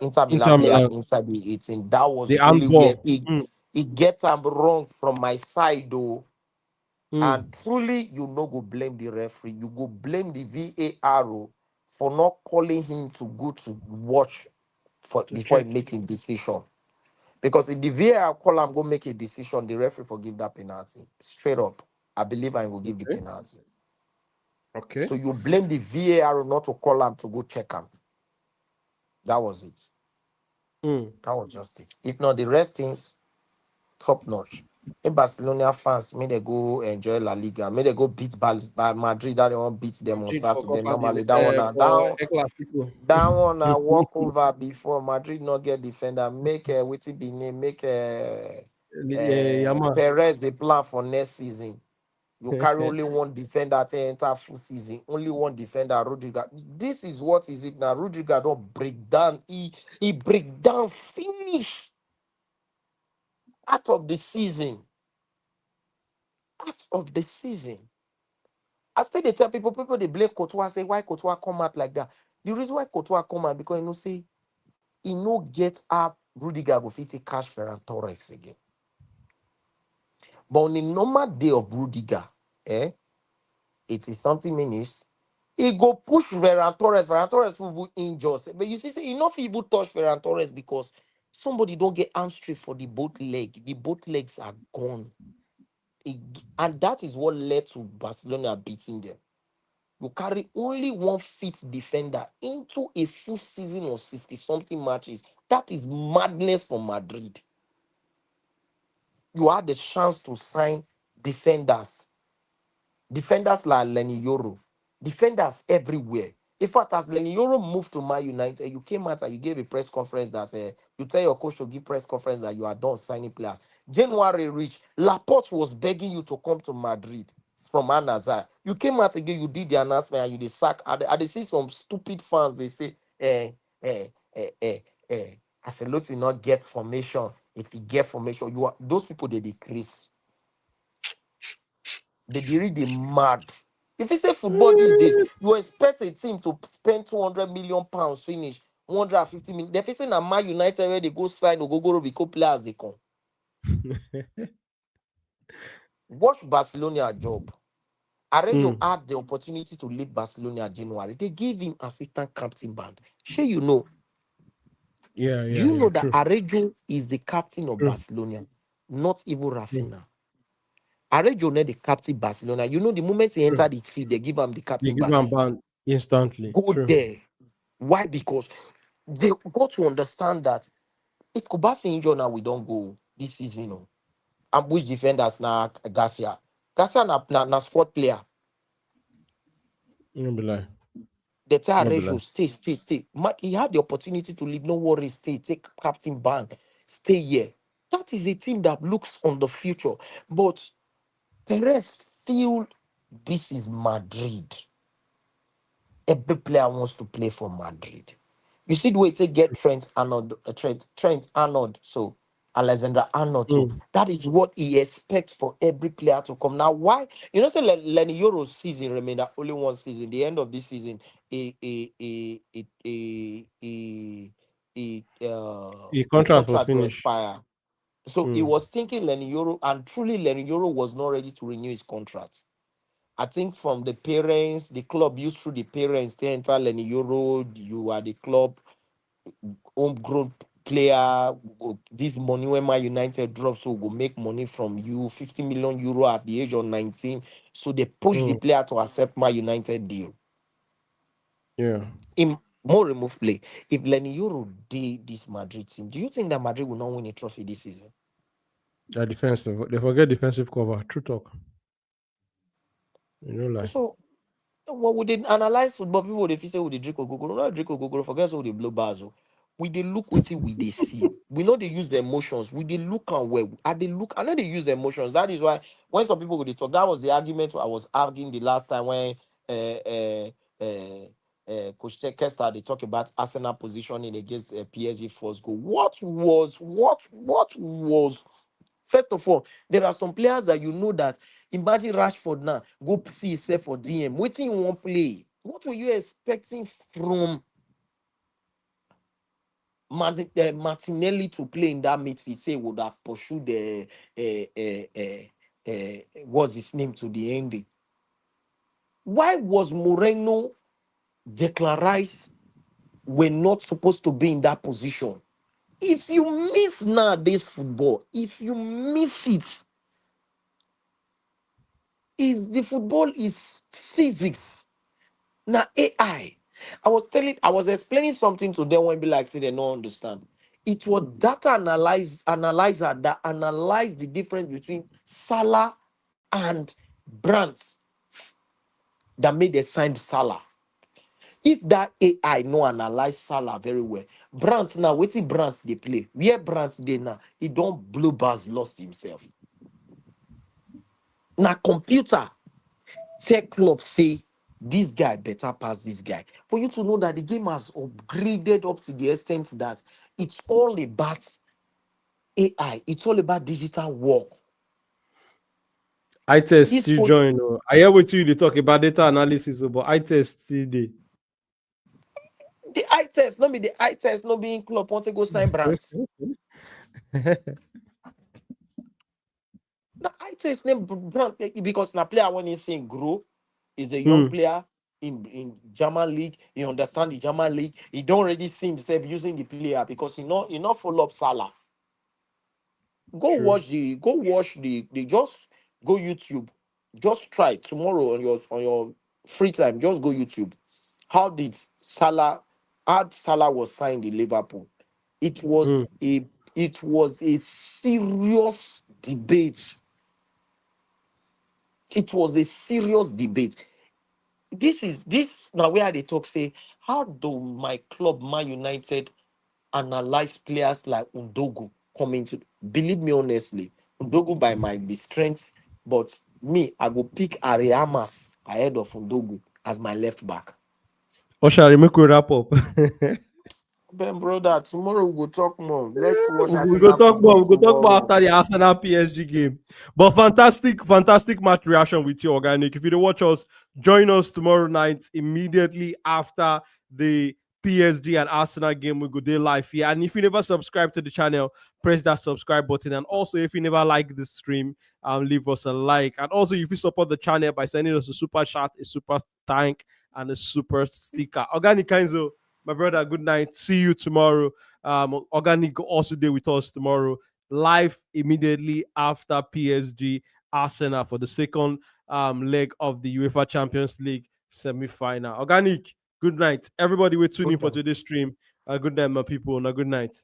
Inter Milan Inter player Milan. inside the 18. That was The the only where handball. Mm. he get him wrong from my side though. And Mm. truly, you no go blame the referee. You go blame the VAR for not calling him to go to watch for To before he check. making decision. Because if the VAR call him go make a decision, the referee forgive that penalty. Straight up. I believe I will give the Okay. penalty. Okay. So you blame the VAR not to call him to go check him. That was it. Mm. That was just it. If not, the rest things top notch. If Barcelona fans may they go enjoy La Liga, may they go beat Madrid that they want beat them on Madrid for Saturday. Copa del Normally that one now for down. El Clasico. That one I walk over before Madrid not get defender. Make a witty be name. Make a Yamal. Perez the plan for next season. You carry only one defender to enter full season. Only one defender, Rodrigo. This is what is it now? Rodrigo don't break down. He break down finish out of the season. Out of the season. I still they tell people they blame Courtois, say why Courtois come out like that. The reason why Courtois come out because say he no get up Rudiger go fit take cash Ferran Torres again. But on a normal day of Rudiger, eh, it is something minutes. He go push Ferran Torres. Ferran Torres will injure. But you see, say, he not even touch Ferran Torres because somebody don't get hamstring for the both leg. The both legs are gone. And that is what led to Barcelona beating them. You carry only one fit defender into a full season of 60 something matches. That is madness for Madrid. You had the chance to sign defenders. Defenders like Lenny Yoro. Defenders everywhere. In fact, as Lenny Yoro moved to Man United, you came out and you gave a press conference that you tell your coach to give press conference that you are done signing players. January reached. Laporte was begging you to come to Madrid from Anazar. You came out again, you did the announcement and you did sack. I see some stupid fans, they say, eh, eh, eh, eh. Ancelotti not get formation. If he get formation, you are those people they decrease. They really mad. If you say football these days, you expect a team to spend 200 million pounds finish 150 million. They're facing a Man United where they go sign Ogogoro Biko players they come. Watch Barcelona job. Arezzo Mm. had the opportunity to leave Barcelona in January. They gave him assistant captain band. Sure, you know. Yeah, Do yeah, you yeah. know that True. Arezzo is the captain of True. Barcelona, not even True. Rafinha? Arezzo not the captain Barcelona. You know, the moment he True. entered the field, they give him the They captain give band. him ban instantly. Go True. there. Why? Because they got to understand that if Kubasi injured now, we don't go this season. Oh. And which defenders now Garcia? Garcia na sport player. No be lie. They tell No be Rejo, lie. stay. He had the opportunity to leave. No worry, stay. Take captain band. Stay here. That is a team that looks on the future. But Perez feel this is Madrid. Every player wants to play for Madrid. You see the way they get Trent Arnold, Trent Arnold, so Alexander Arnold too. Mm. That is what he expects for every player to come. Now, why? You know, say Lenny Euro's season remain that only one season. The end of this season, The a contract was contract will finished. expire. So he Mm. was thinking Lenny Euro, and truly Lenny Euro was not ready to renew his contract. I think from the parents, the club used through the parents, they enter Lenny Euro, you are the club homegrown player, this money when Man United drops, so we'll make money from you, 50 million euro at the age of 19. So they push the player to accept Man United deal. Yeah. In more remove play, if Lenny Euro did this Madrid team, do you think that Madrid will not win a trophy this season? They're defensive. They forget defensive cover. True talk. You know, like. So what we did analyze football, people they feel say we dey drink ogogoro, not drink ogogoro, forget so they blow bars. Oh. We they look wetin we they see. We know they use the emotions. We they look and where I they look. I know they use the emotions. That is why when some people would talk, that was the argument I was arguing the last time when Coach Kester they talk about Arsenal positioning against PSG first goal. What was first of all, there are some players that you know that imagine Rashford now go see himself for DM. Waiting you won't play. What were you expecting from Martinelli to play in that midfield? Say would have pursued the what's his name to the ending. Why was Moreno, Declan Rice were not supposed to be in that position? If you miss nowadays football, if you miss it, is the football is physics. Now AI. I was explaining something to them when be like say they don't understand. It was data analyzer that analyzed the difference between Salah and Brandt that made the sign Salah. If that AI no analyze Salah very well, Brandt now waiting Brandt they play. Where Brandt they now, he don't blow bars lost himself. Now computer tech club say this guy better pass this guy. For you to know that the game has upgraded up to the extent that it's all about AI, it's all about digital work. I test This still coach, join. I hear what you they talk about data analysis, but I test still dey. the eye test, not be the eye test, not being club, want to go sign brands. The eye test name brand because na player when he saying grow is a young Hmm, player in German league. He understand the German league. He don't already see himself using the player because he not follow up Salah. true. Go watch the just go YouTube. Just try tomorrow on your free time. Just go YouTube. How did Salah how Salah was signed in Liverpool? It Hmm. was a it was a serious debate. It was a serious debate. This now where they talk say, how do my club Man United analyze players like Undogu coming to believe me honestly, Undogu by my be strength, but me, I go pick Ariamas ahead of Undogu as my left back. Oshari, make we wrap up. Ben brother, tomorrow we go talk more. Let's watch We go Arsenal talk football more. We go talk more tomorrow. after the Arsenal PSG game. But fantastic match reaction with you, organic. If you don't watch us, join us tomorrow night immediately after the PSG and Arsenal game. We go there live here. And if you never subscribe to the channel, press that subscribe button. And also, if you never like the stream, leave us a like. And also, if you support the channel by sending us a super chat, a super thank, and a super sticker. Organic Kenzo, my brother, good night. See you tomorrow. Organic also there with us tomorrow, live immediately after PSG Arsenal for the second leg of the UEFA Champions League semi-final. Organic, good night. Everybody, we're tuning Good for night. today's stream. Good night, my people. And a good night.